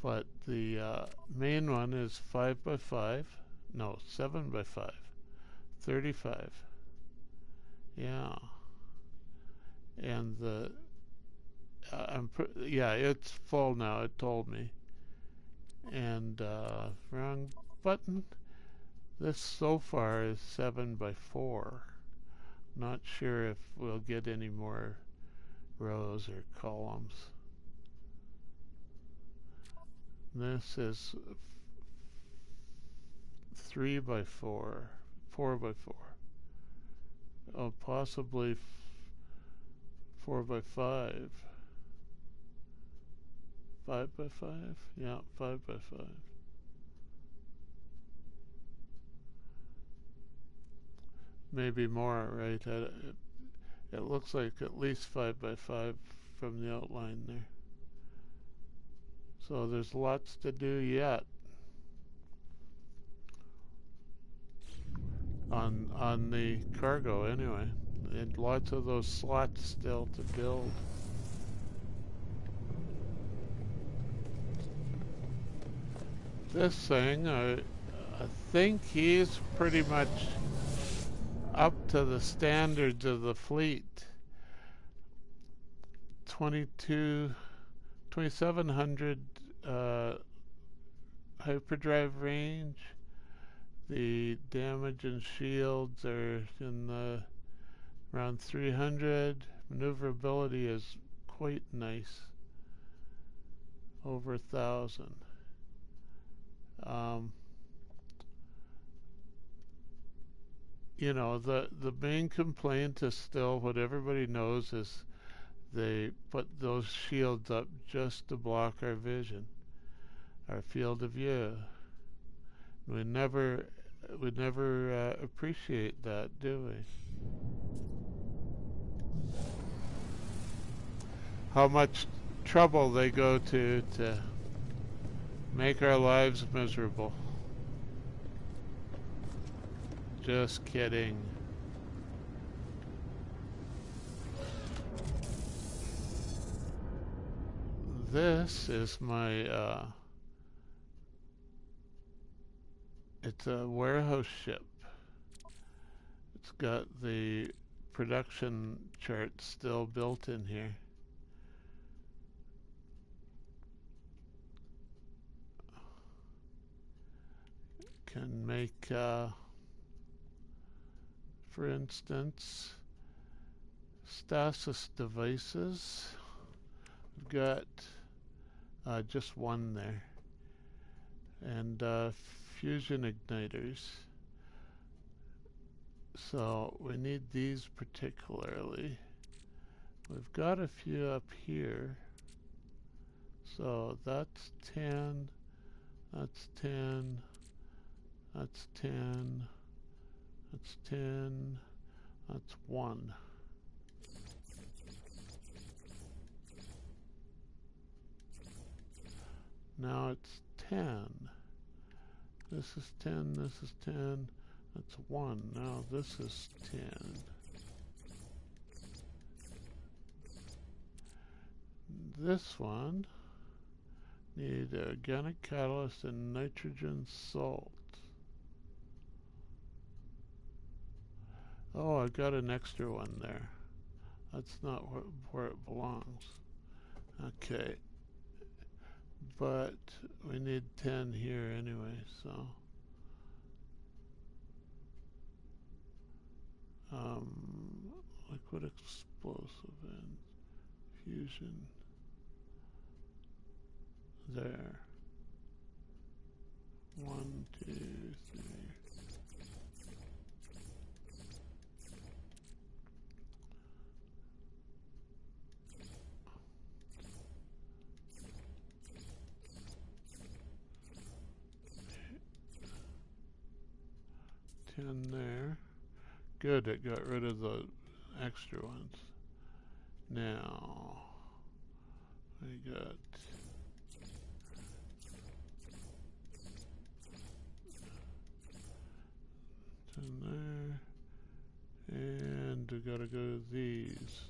but the main one is 5 by 5. No, 7 by 5. 35. Yeah. And the yeah, it's full now. It told me. And wrong button. This so far is 7 by 4. Not sure if we'll get any more rows or columns. This is 3 by 4. 4 by 4. Oh, possibly 4 by 5. 5 by 5? Yeah, 5 by 5. Maybe more, right? It looks like at least 5 by 5 from the outline there. So there's lots to do yet on the cargo anyway. And lots of those slots still to build. This thing, I think he's pretty much up to the standards of the fleet. 2700 hyperdrive range. The damage and shields are in the around 300. Maneuverability is quite nice, over 1,000. You know, the main complaint is still what everybody knows is they put those shields up just to block our vision, our field of view. We never appreciate that, do we? How much trouble they go to make our lives miserable. Just kidding. This is my it's a warehouse ship. It's got the production chart still built in here. Can make, for instance, stasis devices. We've got just one there. And fusion igniters. So we need these particularly. We've got a few up here. So that's 10, that's 10, that's 10, that's 10, that's 1. Now it's 10. This is 10, this is 10, that's 1. Now this is 10. This one need organic catalyst and nitrogen salt. Oh, I got an extra one there. That's not where it belongs. Okay. But we need 10 here anyway, so liquid explosive and fusion there. 1, 2, 3. Ten there. Good, it got rid of the extra ones. Now we got ten there, and we gotta go to these.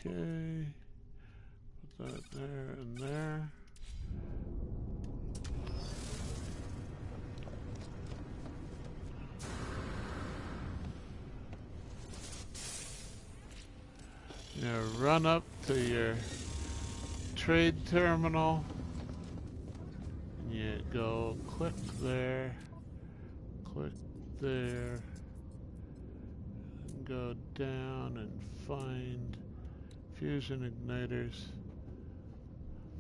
Okay. Put that there and there. You run up to your trade terminal. And you go click there. Click there. And go down and find fusion igniters.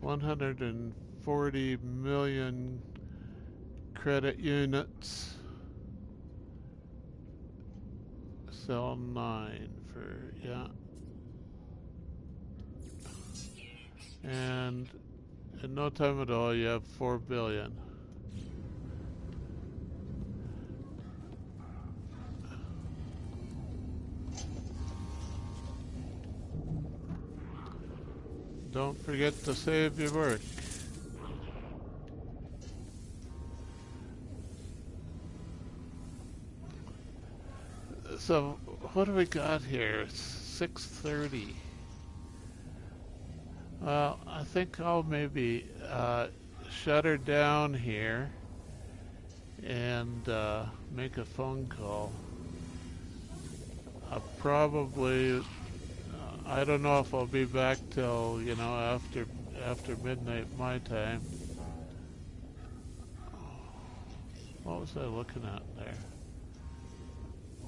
140 million credit units. Sell 9 for, yeah. And in no time at all, you have 4 billion. Don't forget to save your work. So, what do we got here? It's 6:30. Well, I think I'll maybe shut her down here and make a phone call. I'll probably, I don't know if I'll be back till, you know, after midnight my time. What was I looking at there?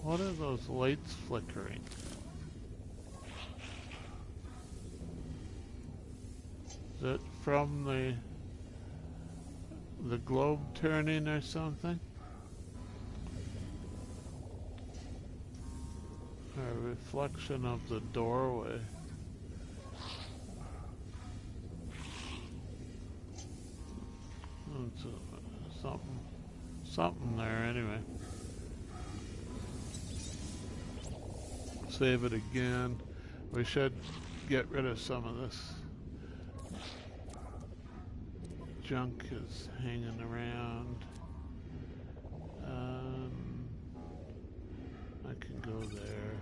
What are those lights flickering? Is it from the globe turning or something? A reflection of the doorway. It's something there anyway. Save it again. We should get rid of some of this junk is hanging around. I can go there.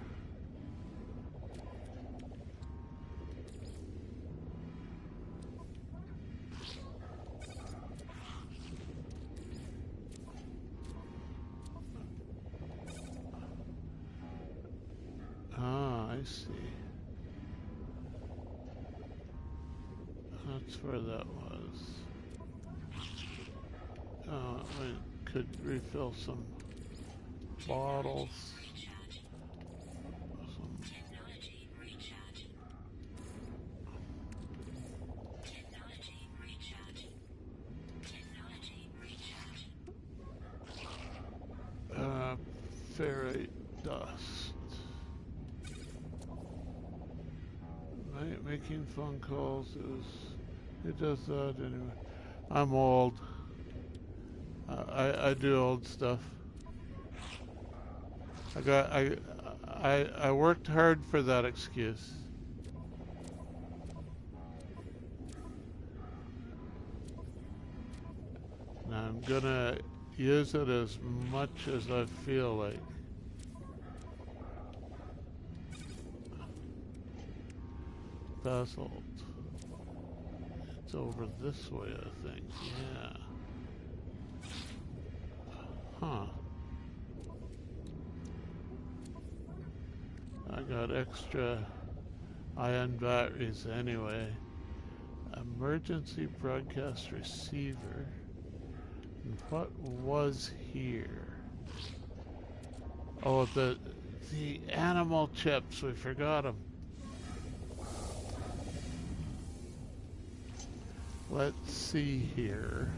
Ah, I see. That's where that was. We could refill some bottles. Ferrite dust. Making phone calls it does that anyway. I'm old. I do old stuff. I worked hard for that excuse. Now I'm gonna use it as much as I feel like. Basalt. It's over this way, I think. Yeah. Huh. I got extra ion batteries anyway. Emergency broadcast receiver. And what was here? Oh, the animal chips. We forgot them. Let's see here.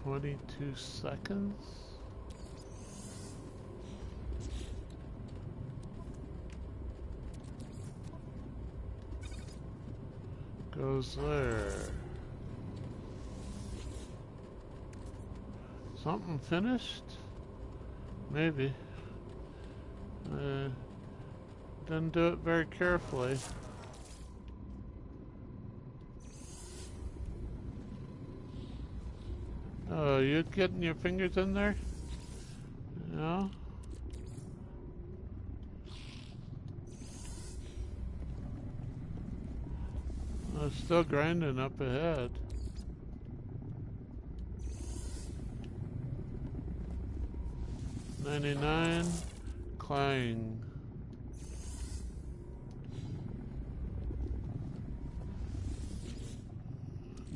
22 seconds. Goes there. Something finished? Maybe. Didn't do it very carefully. Oh, you getting your fingers in there? No? I'm still grinding up ahead. $99. Clang.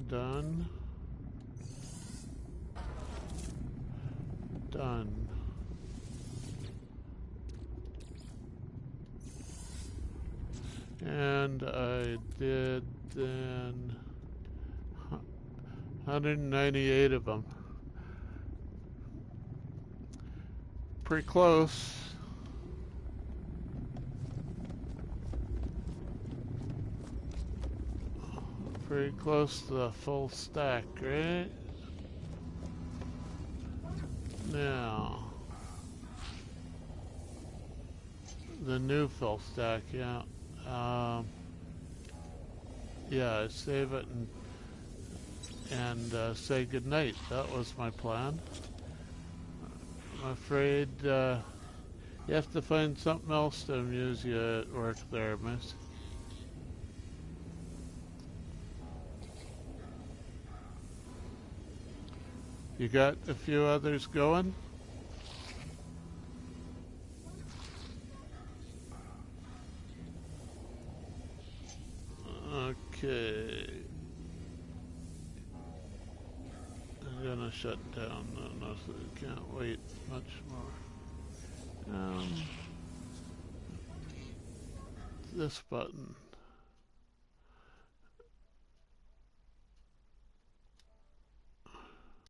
Done. Done. And I did then 198 of them. Pretty close. Pretty close to the full stack, right? Now, the new full stack, yeah. Yeah, I save it and say goodnight. That was my plan. I'm afraid you have to find something else to amuse you at work there, miss. You got a few others going? Okay. I'm gonna shut down. No, can't wait much more. This button.